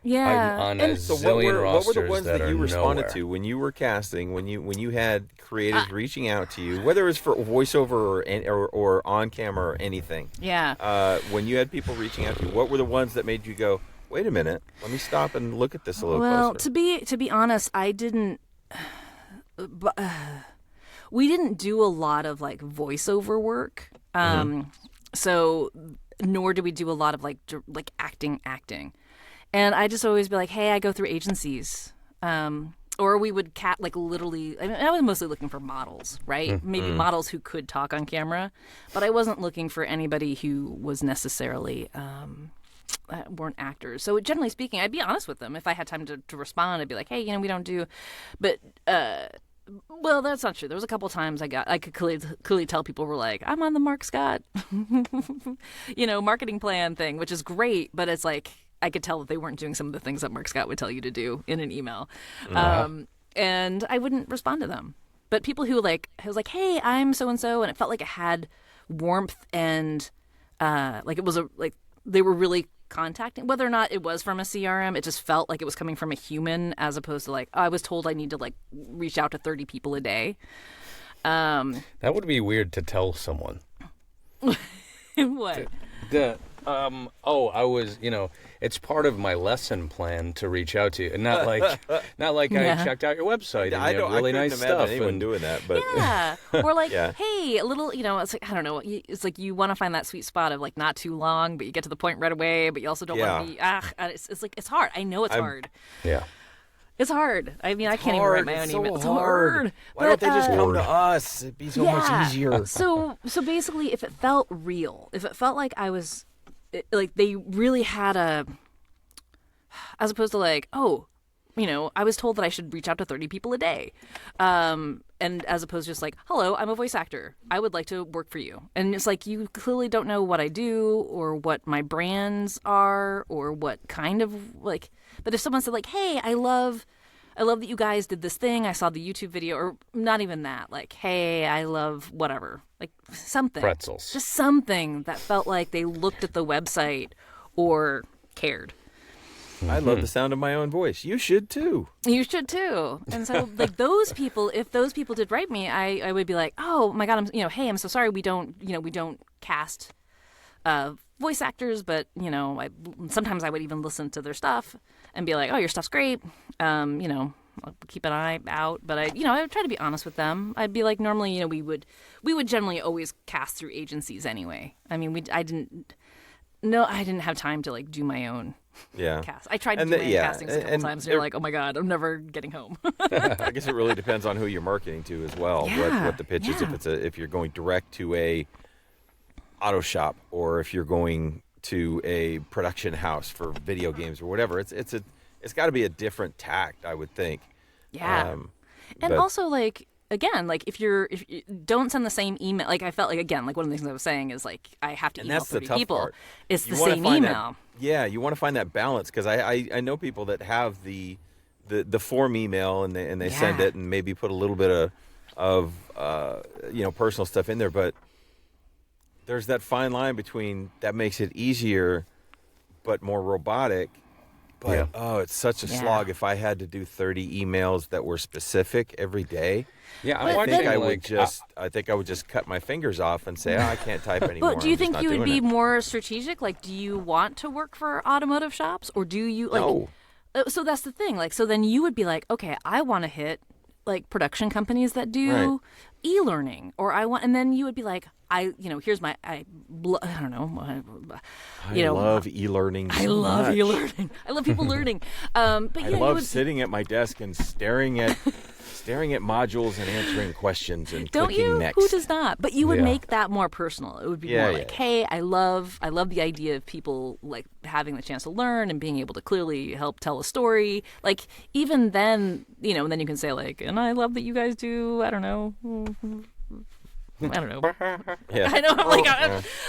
Yeah. I'm on a zillion what were the ones that you responded nowhere. to when you were casting, when you had creatives reaching out to you, whether it was for voiceover or on camera or anything? Yeah. When you had people reaching out to you, what were the ones that made you go, wait a minute, let me stop and look at this a little closer? Well, to be honest, I didn't. We didn't do a lot of voiceover work. So nor do we do a lot of acting. And I just always be hey, I go through agencies. Or we would literally, I was mostly looking for models, right? Maybe models who could talk on camera, but I wasn't looking for anybody who was necessarily weren't actors. So generally speaking, I'd be honest with them. If I had time to respond, I'd be hey, we don't do, but well, that's not true. There was a couple times I could clearly tell people were I'm on the Mark Scott, marketing plan thing, which is great, but it's I could tell that they weren't doing some of the things that Mark Scott would tell you to do in an email. And I wouldn't respond to them. But people who I was hey, I'm so-and-so, and it felt it had warmth and it was they were really contacting, whether or not it was from a CRM, it just felt like it was coming from a human as opposed to I was told I need to reach out to 30 people a day. That would be weird to tell someone. What? I was, it's part of my lesson plan to reach out to you, and not I checked out your website and you have really nice stuff. Anyone doing that, but or hey, a little, it's I don't know, it's you want to find that sweet spot of not too long, but you get to the point right away, but you also don't want to be it's hard. I know it's hard. Yeah. It's hard. I mean, I can't even write my own email. It's hard. Why don't they just come to us? It'd be so much easier. So basically, if it felt real, if it felt like I was, they really had as opposed to like, oh, I was told that I should reach out to 30 people a day. And as opposed to just like, hello, I'm a voice actor. I would like to work for you. And it's like, you clearly don't know what I do or what my brands are or what kind of like, but if someone said like, hey, I love that you guys did this thing. I saw the YouTube video, or not even that. Like, hey, I love whatever. Like something. Pretzels. Just something that felt like they looked at the website or cared. I love the sound of my own voice. You should too. You should too. And so, like those people, if those people did write me, I would be like, oh my god, hey, I'm so sorry. We don't cast voice actors, but sometimes I would even listen to their stuff and be like, oh, your stuff's great. I'll keep an eye out. But I would try to be honest with them. I'd be like, normally, we would generally always cast through agencies anyway. I mean, I didn't have time to like do my own. Yeah. Cast. I tried to do my own castings a couple times. And you're like, oh my god, I'm never getting home. I guess it really depends on who you're marketing to as well. Yeah, what the pitch is. If you're going direct to a auto shop, or if you're going to a production house for video games or whatever, it's got to be a different tact, I would think. Yeah. And also like, again, like if you don't send the same email, like I felt like, again, like one of the things I was saying is like I have to email 30 people. Part. It's the same email. You want to find that balance, because I know people that have the form email and they send it and maybe put a little bit of personal stuff in there, but there's that fine line between that makes it easier but more robotic. But it's such a slog if I had to do 30 emails that were specific every day. Yeah, I think I would just cut my fingers off and say, I can't type anymore. But do you think you would be more strategic? Like, do you want to work for automotive shops, or do you like? No. So that's the thing. Like, so then you would be like, okay, I want to hit like production companies that do e-learning, or and then you would be like, here's my, I don't know. I love e-learning. I love e-learning. I love people learning. But I love sitting at my desk and staring at modules and answering questions and clicking next. Who does not? But you would make that more personal. It would be more like, hey, I love the idea of people like having the chance to learn and being able to clearly help tell a story. Like even then, and then you can say like, and I love that you guys do, I don't know. Yeah. I know.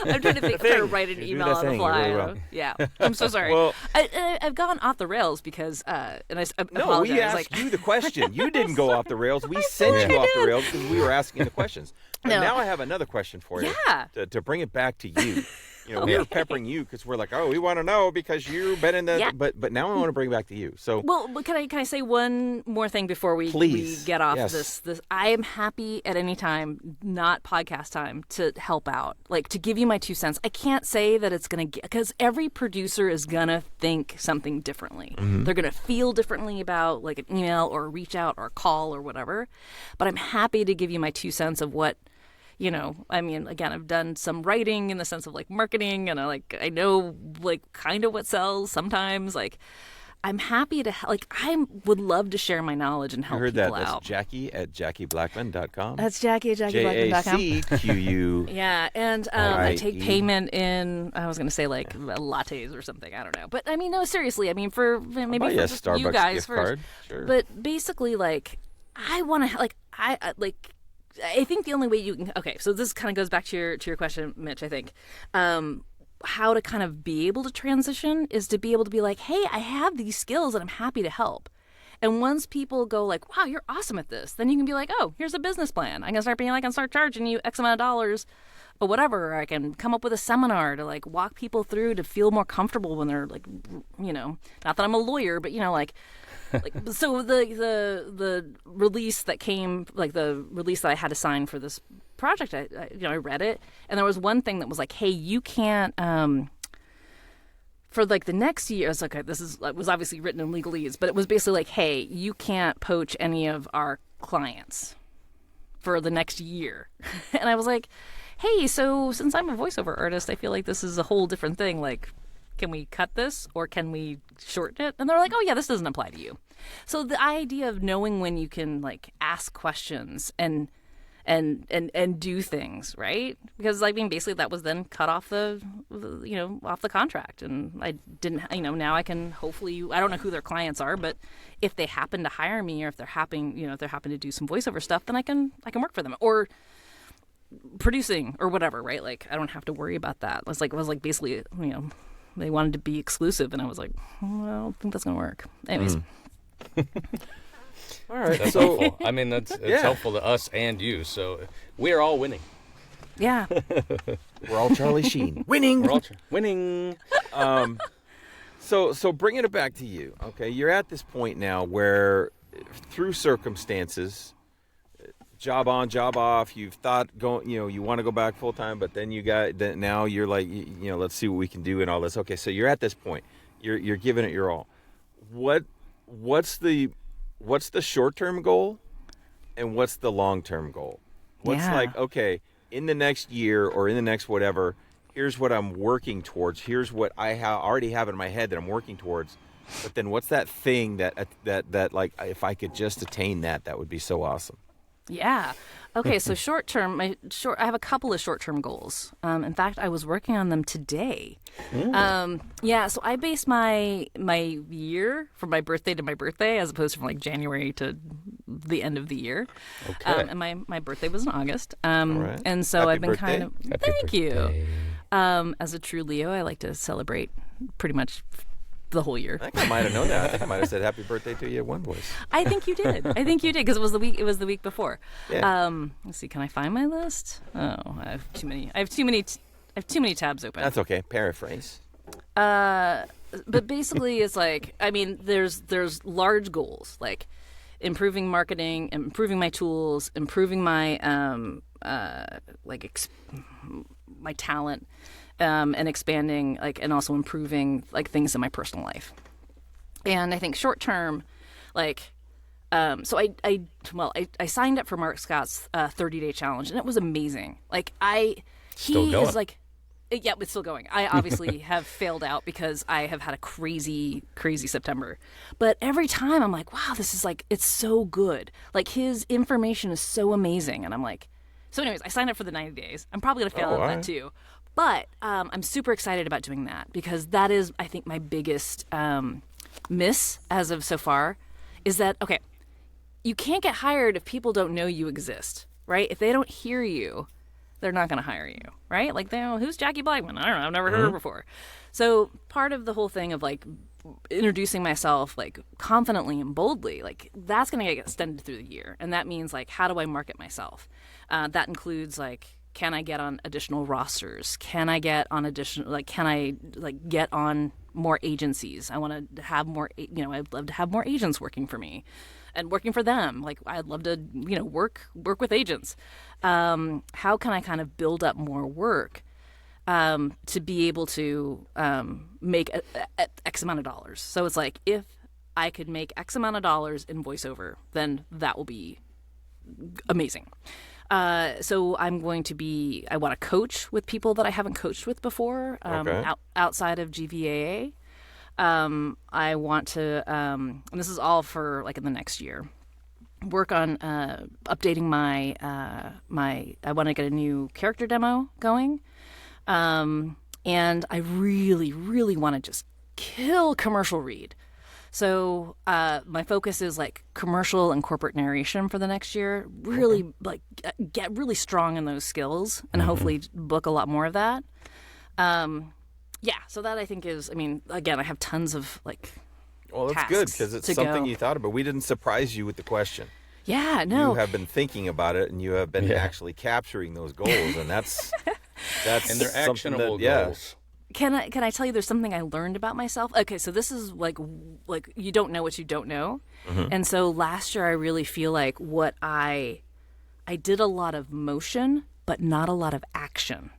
I'm trying to think how to write an email on the fly. Really yeah, I'm so sorry. Well, I've gone off the rails because, and I apologize. We asked you the question. You didn't go off the rails. We sent you off the rails because we were asking the questions. But now I have another question for you. Yeah. To bring it back to you. We were peppering you because we're like, oh, we want to know because you've been in the. Yeah. But now I want to bring it back to you. So. Well, can I say one more thing before we get off this? I am happy at any time, not podcast time, to help out, like to give you my 2 cents. I can't say that it's gonna get, because every producer is gonna think something differently. Mm-hmm. They're gonna feel differently about like an email or a reach out or a call or whatever. But I'm happy to give you my 2 cents of what. I mean, again, I've done some writing in the sense of like marketing, and I know like kind of what sells sometimes. Like, I'm happy to I would love to share my knowledge and help people out. You heard that? That's Jacquie at JacquieBlackman.com. That's Jacquie at JacquieBlackman.com. JACQU. Yeah, and I take payment in. I was going to say like lattes or something. I don't know, but I mean, no, seriously. I mean, for maybe for just Starbucks you guys gift first. Card. Sure. But basically, like, I want to I think the only way you can. Okay, so this kind of goes back to your question, Mitch. I think how to kind of be able to transition is to be able to be like, hey, I have these skills and I'm happy to help. And once people go like, wow, you're awesome at this, then you can be like, oh, here's a business plan. I can start being like, I can start charging you X amount of dollars or whatever. Or I can come up with a seminar to like walk people through to feel more comfortable when they're like, not that I'm a lawyer, but so the release that came, like the release that I had to sign for this project, I read it, and there was one thing that was like, hey, you can't for like the next year. It's like, was obviously written in legalese, but it was basically like, hey, you can't poach any of our clients for the next year. And I was like, hey, so since I'm a voiceover artist, I feel like this is a whole different thing. Like, can we cut this or can we shorten it? And they're like, oh yeah, this doesn't apply to you. So the idea of knowing when you can like ask questions and and do things, right? Because I mean, basically that was then cut off off the contract, and I didn't, now I can hopefully, I don't know who their clients are, but if they happen to hire me, or if they're happen to do some voiceover stuff, then I can work for them, or producing or whatever, right? Like I don't have to worry about that. It was like basically, they wanted to be exclusive, and I was like, well, I don't think that's gonna work. Anyways. All right, That's so helpful. I mean, it's helpful to us and you. So we're all winning. Yeah. we're all Charlie Sheen. Winning. We're all winning. So bringing it back to you, okay? You're at this point now where, through circumstances, job on, job off, you've thought you want to go back full time, but then now you're like, let's see what we can do and all this. Okay, so you're at this point. You're giving it your all. What's the short-term goal, and what's the long-term goal? What's like, okay, in the next year or in the next whatever, here's what I'm working towards. Here's what I already have in my head that I'm working towards. But then what's that thing that like, if I could just attain that would be so awesome. Yeah. Okay, so short term, I have a couple of short-term goals. In fact, I was working on them today. So I base my year from my birthday to my birthday, as opposed to from like January to the end of the year. Okay. And my birthday was in August. right. And so Happy I've been birthday. kind of thank you. As a true Leo, I like to celebrate pretty much the whole year. I think I might have known that. I think I might have said happy birthday to you at one voice. I think you did because it was the week before. Yeah. Let's see. Can I find my list? Oh, I have too many tabs open. That's okay. Paraphrase. But basically, it's like, I mean, there's large goals like improving marketing, improving my tools, improving my my talent. And expanding, and also improving, things in my personal life. And I think short term, so I signed up for Mark Scott's 30-day challenge, and it was amazing. Still going. Yeah, it's still going. I obviously have failed out because I have had a crazy, crazy September. But every time I'm like, wow, this is it's so good. His information is so amazing. And I'm like, so anyways, I signed up for the 90 days. I'm probably going to fail at that too. But I'm super excited about doing that because that is, I think, my biggest miss as of so far is that, okay, you can't get hired if people don't know you exist, right? If they don't hear you, they're not going to hire you, right? Who's Jacquie Blackman? I don't know. I've never heard her before. So part of the whole thing of introducing myself confidently and boldly, that's going to get extended through the year. And that means how do I market myself? That includes can I get on additional rosters? Can I get on get on more agencies? I want to have more, I'd love to have more agents working for me and working for them. I'd love to, work with agents. How can I kind of build up more work to be able to make X amount of dollars? So it's if I could make X amount of dollars in voiceover, then that will be amazing. So I want to coach with people that I haven't coached with before, outside of GVAA. I want to, and this is all for in the next year, work on updating my, I want to get a new character demo going. And I really, really want to just kill commercial read. So my focus is commercial and corporate narration for the next year. Really get really strong in those skills and hopefully book a lot more of that. So that I think is, again, I have tons of Well, that's good because it's something you thought about. We didn't surprise you with the question. Yeah, no. You have been thinking about it and you have been actually capturing those goals, and that's and they're actionable goals. Can I tell you there's something I learned about myself? Okay, so this is like you don't know what you don't know. And so last year I really feel what I did a lot of motion but not a lot of action.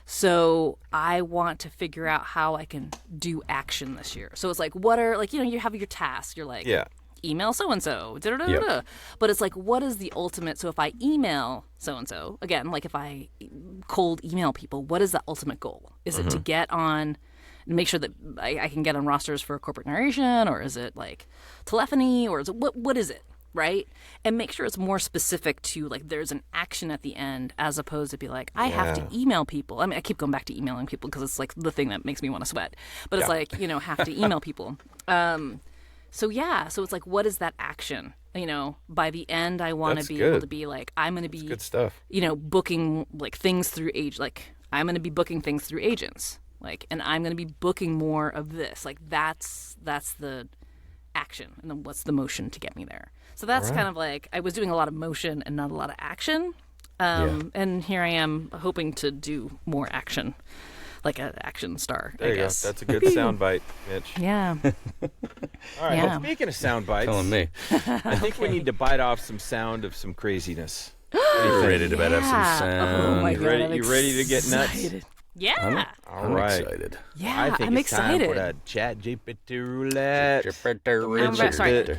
So I want to figure out how I can do action this year. So it's what are you have your tasks. You're email so-and-so, but it's what is the ultimate? So if I email so-and-so, again, if I cold email people, what is the ultimate goal? Is it to get on, make sure that I can get on rosters for corporate narration, or is it telephony, or is it, what is it? right? And make sure it's more specific to like there's an action at the end as opposed to be like, I have to email people. I mean, I keep going back to emailing people because it's like the thing that makes me want to sweat. But it's like, have to email people. So it's like, what is that action? By the end, I want to be able to be like, I'm going to be good stuff. Booking like things through I'm going to be booking things through agents. Like, and I'm going to be booking more of this. Like, that's the action. And then what's the motion to get me there? So that's kind of like, I was doing a lot of motion and not a lot of action. And here I am hoping to do more action, like an action star, There I you guess. go. That's a good soundbite, Mitch. Yeah. All right. Yeah. Well, speaking of sound bites, Telling me. I think we need to bite off some sound of some craziness. Ready to bet have some sound. Oh my God, I'm You ready to get nuts? excited. Yeah. All I'm right. excited. Yeah, I think I'm it's time excited. for that Chat GPT roulette. Sorry,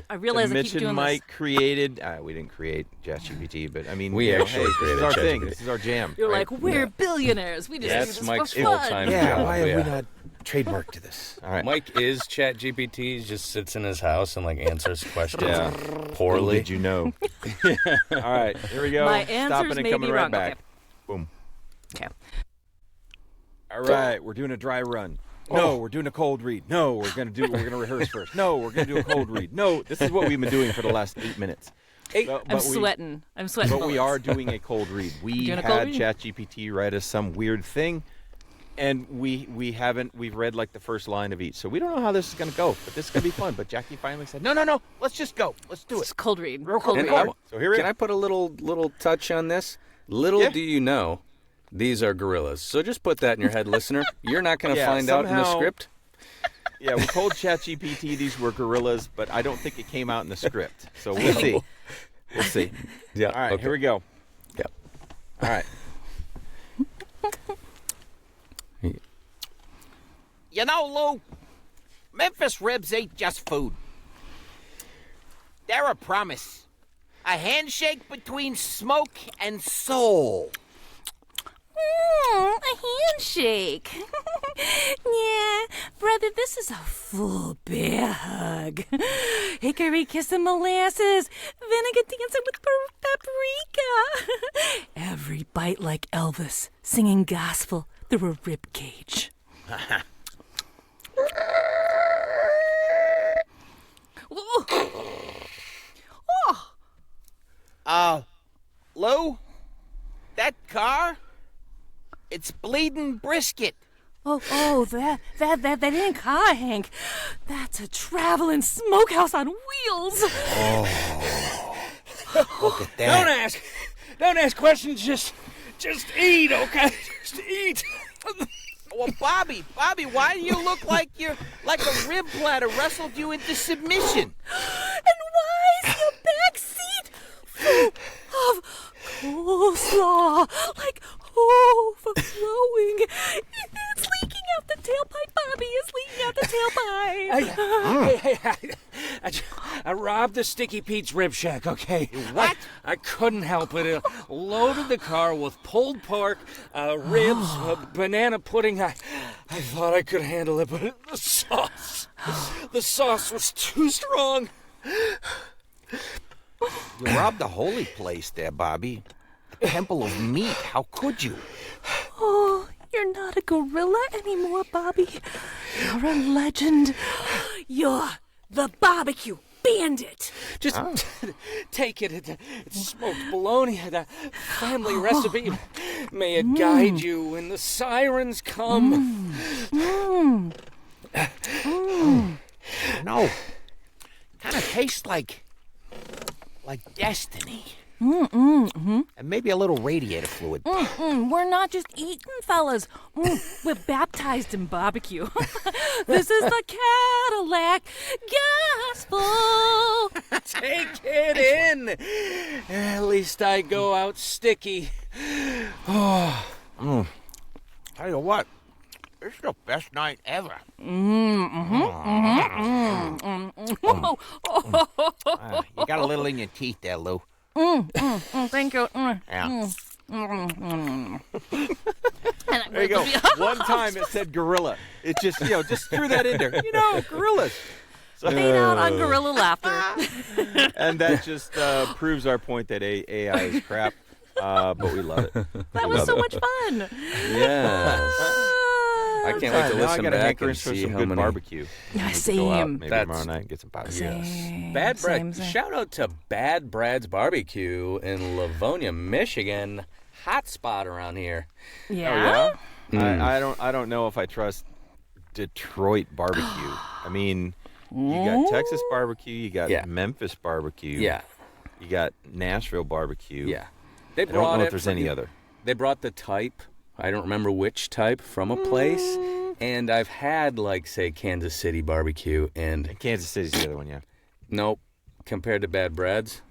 I realize I Mitch keep doing and this. Mike created. We didn't create ChatGPT, but I mean, We actually hey, this created is our thing. ChatGPT. This is our jam. You're right? like, we're billionaires. We just do That's this Mike's for fun. full-time Yeah, job. why have we not trademarked to this? All right. Mike is ChatGPT. He just sits in his house and like answers questions Yeah. poorly. Did you know? All right, here we go. My answers Stopping and may coming be right wrong. back. Okay. Boom. Okay. All right, we're doing a dry run. No, we're doing a cold read. No, we're gonna rehearse first. No, we're gonna do a cold read. No, this is what we've been doing for the last 8 minutes. I'm sweating. I'm sweating. But we are doing a cold read. We Doing a cold had read? ChatGPT write us some weird thing, and we've read like the first line of each, so we don't know how this is gonna go. But this is gonna be fun. But Jackie finally said, no, let's just go. Let's do It's it. cold read. Real Cold cold read. read. So here we Can go. I put a little touch on this? Little Yeah. do you know, these are gorillas. So just put that in your head, listener. You're not going to Yeah, find out in the somehow- script. Yeah, we told ChatGPT these were gorillas, but I don't think it came out in the script. So we'll see. We'll see. Yeah. All right, okay. here we go. Yep. All right. You know, Lou, Memphis ribs ain't just food. They're a promise. A handshake between smoke and soul. A handshake. Yeah, brother, this is a full bear hug. Hickory kissing molasses, vinegar dancing with paprika. Every bite like Elvis, singing gospel through a rib cage. Lou, that car, it's bleeding brisket. Oh, that ain't a car, Hank. That's a traveling smokehouse on wheels. Look at that. Don't ask questions. Just eat, okay? Just eat. Well, Bobby, why do you look like you're like a rib platter wrestled you into submission? And why is your back seat full of coleslaw? Like overflowing. It's leaking out the tailpipe, Bobby. It's leaking out the tailpipe. I robbed the Sticky Pete's Rib Shack, okay? What? I couldn't help it. Loaded the car with pulled pork, ribs, banana pudding. I thought I could handle it, but the sauce was too strong. You robbed the holy place there, Bobby. Temple of meat. How could you? Oh, you're not a gorilla anymore, Bobby. You're a legend. You're the barbecue bandit. Just take it. It's smoked bologna, the family recipe. May it guide you when the sirens come. No. Kind of tastes like destiny. And maybe a little radiator fluid. We're not just eating, fellas. We're baptized in barbecue. This is the Cadillac gospel. Take it in. At least I go out sticky. Tell you what, it's the best night ever. Oh, You got a little in your teeth there, Lou. thank you. Yeah. There you go. One time it said gorilla. It just threw that in there. Gorillas. Fade out on gorilla laughter. And that just proves our point that AI is crap, but we love it. That was so much fun. Yes. I can't wait to Now I listen got a back hankering and for see some how good many. barbecue. Yeah, We could go out same. maybe That's- tomorrow night and get some barbecue. Bad Same. Brad. Shout out to Bad Brad's Barbecue in Livonia, Michigan. Hot spot around here. Yeah. I don't know if I trust Detroit barbecue. I mean, you got Texas barbecue, you got Yeah. Memphis barbecue, Yeah. you got Nashville barbecue. Yeah. They I don't know it if there's for- any other. They brought the type. I don't remember which type from a place. And I've had, like, say, Kansas City barbecue, and Kansas City's the other one, yeah. nope, compared to Bad Brad's,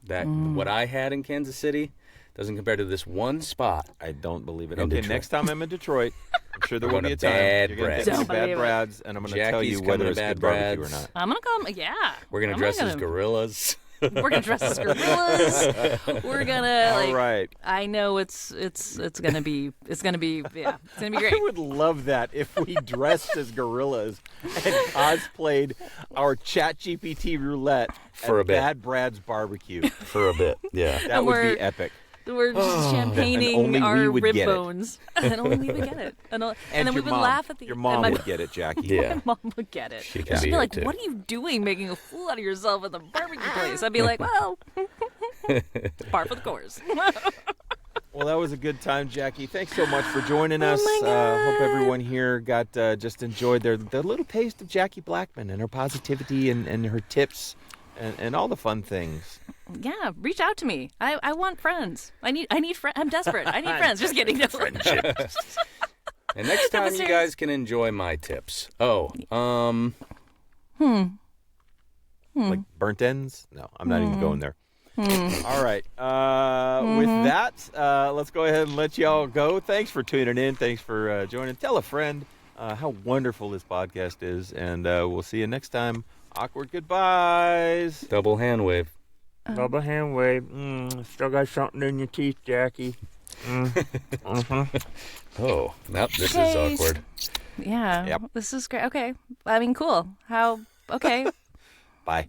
what I had in Kansas City doesn't compare to this one spot. I don't believe it. In Okay, Detroit. next time I'm in Detroit, I'm sure there We're will be going a to time. Bad You're going to Brad's. take me to Don't believe Bad it. Brad's, and I'm going to tell Jackie's you coming whether to it's Bad good barbecue or Brad's. not. I'm gonna come. Yeah. We're going to dress as gorillas. We're gonna dress as gorillas. We're gonna All like. right. I know it's gonna be yeah it's gonna be great. I would love that if we dressed as gorillas and cosplayed our ChatGPT roulette For at a bit. Bad Brad's barbecue. For a bit, yeah. That would we're- be epic. We're just champagning only we our would rib get it. bones, and only we would get it, and then we your would mom. laugh at the. Your and mom my, would get it, Jackie. Yeah. My mom would get it. She can She'd be be here, like, too. "What are you doing, making a fool out of yourself at the barbecue place?" I'd be like, "Well, par for the course." Well, that was a good time, Jackie. Thanks so much for joining us. my God. Hope everyone here got just enjoyed their little taste of Jackie Blackman and her positivity and her tips and all the fun things. Yeah, reach out to me. I want friends. I need friends. I'm desperate. I need friends. Just kidding. No. Friendship. And next time you serious. guys can enjoy my tips. Oh, Like burnt ends? No, I'm not even going there. All right. With that, let's go ahead and let y'all go. Thanks for tuning in. Thanks for joining. Tell a friend how wonderful this podcast is, and we'll see you next time. Awkward goodbyes. double hand wave. Double hand wave. Still got something in your teeth, Jackie. Oh, now this Okay. is awkward. Yeah. Yep. This is great. Okay. I mean, cool. How? Okay. Bye.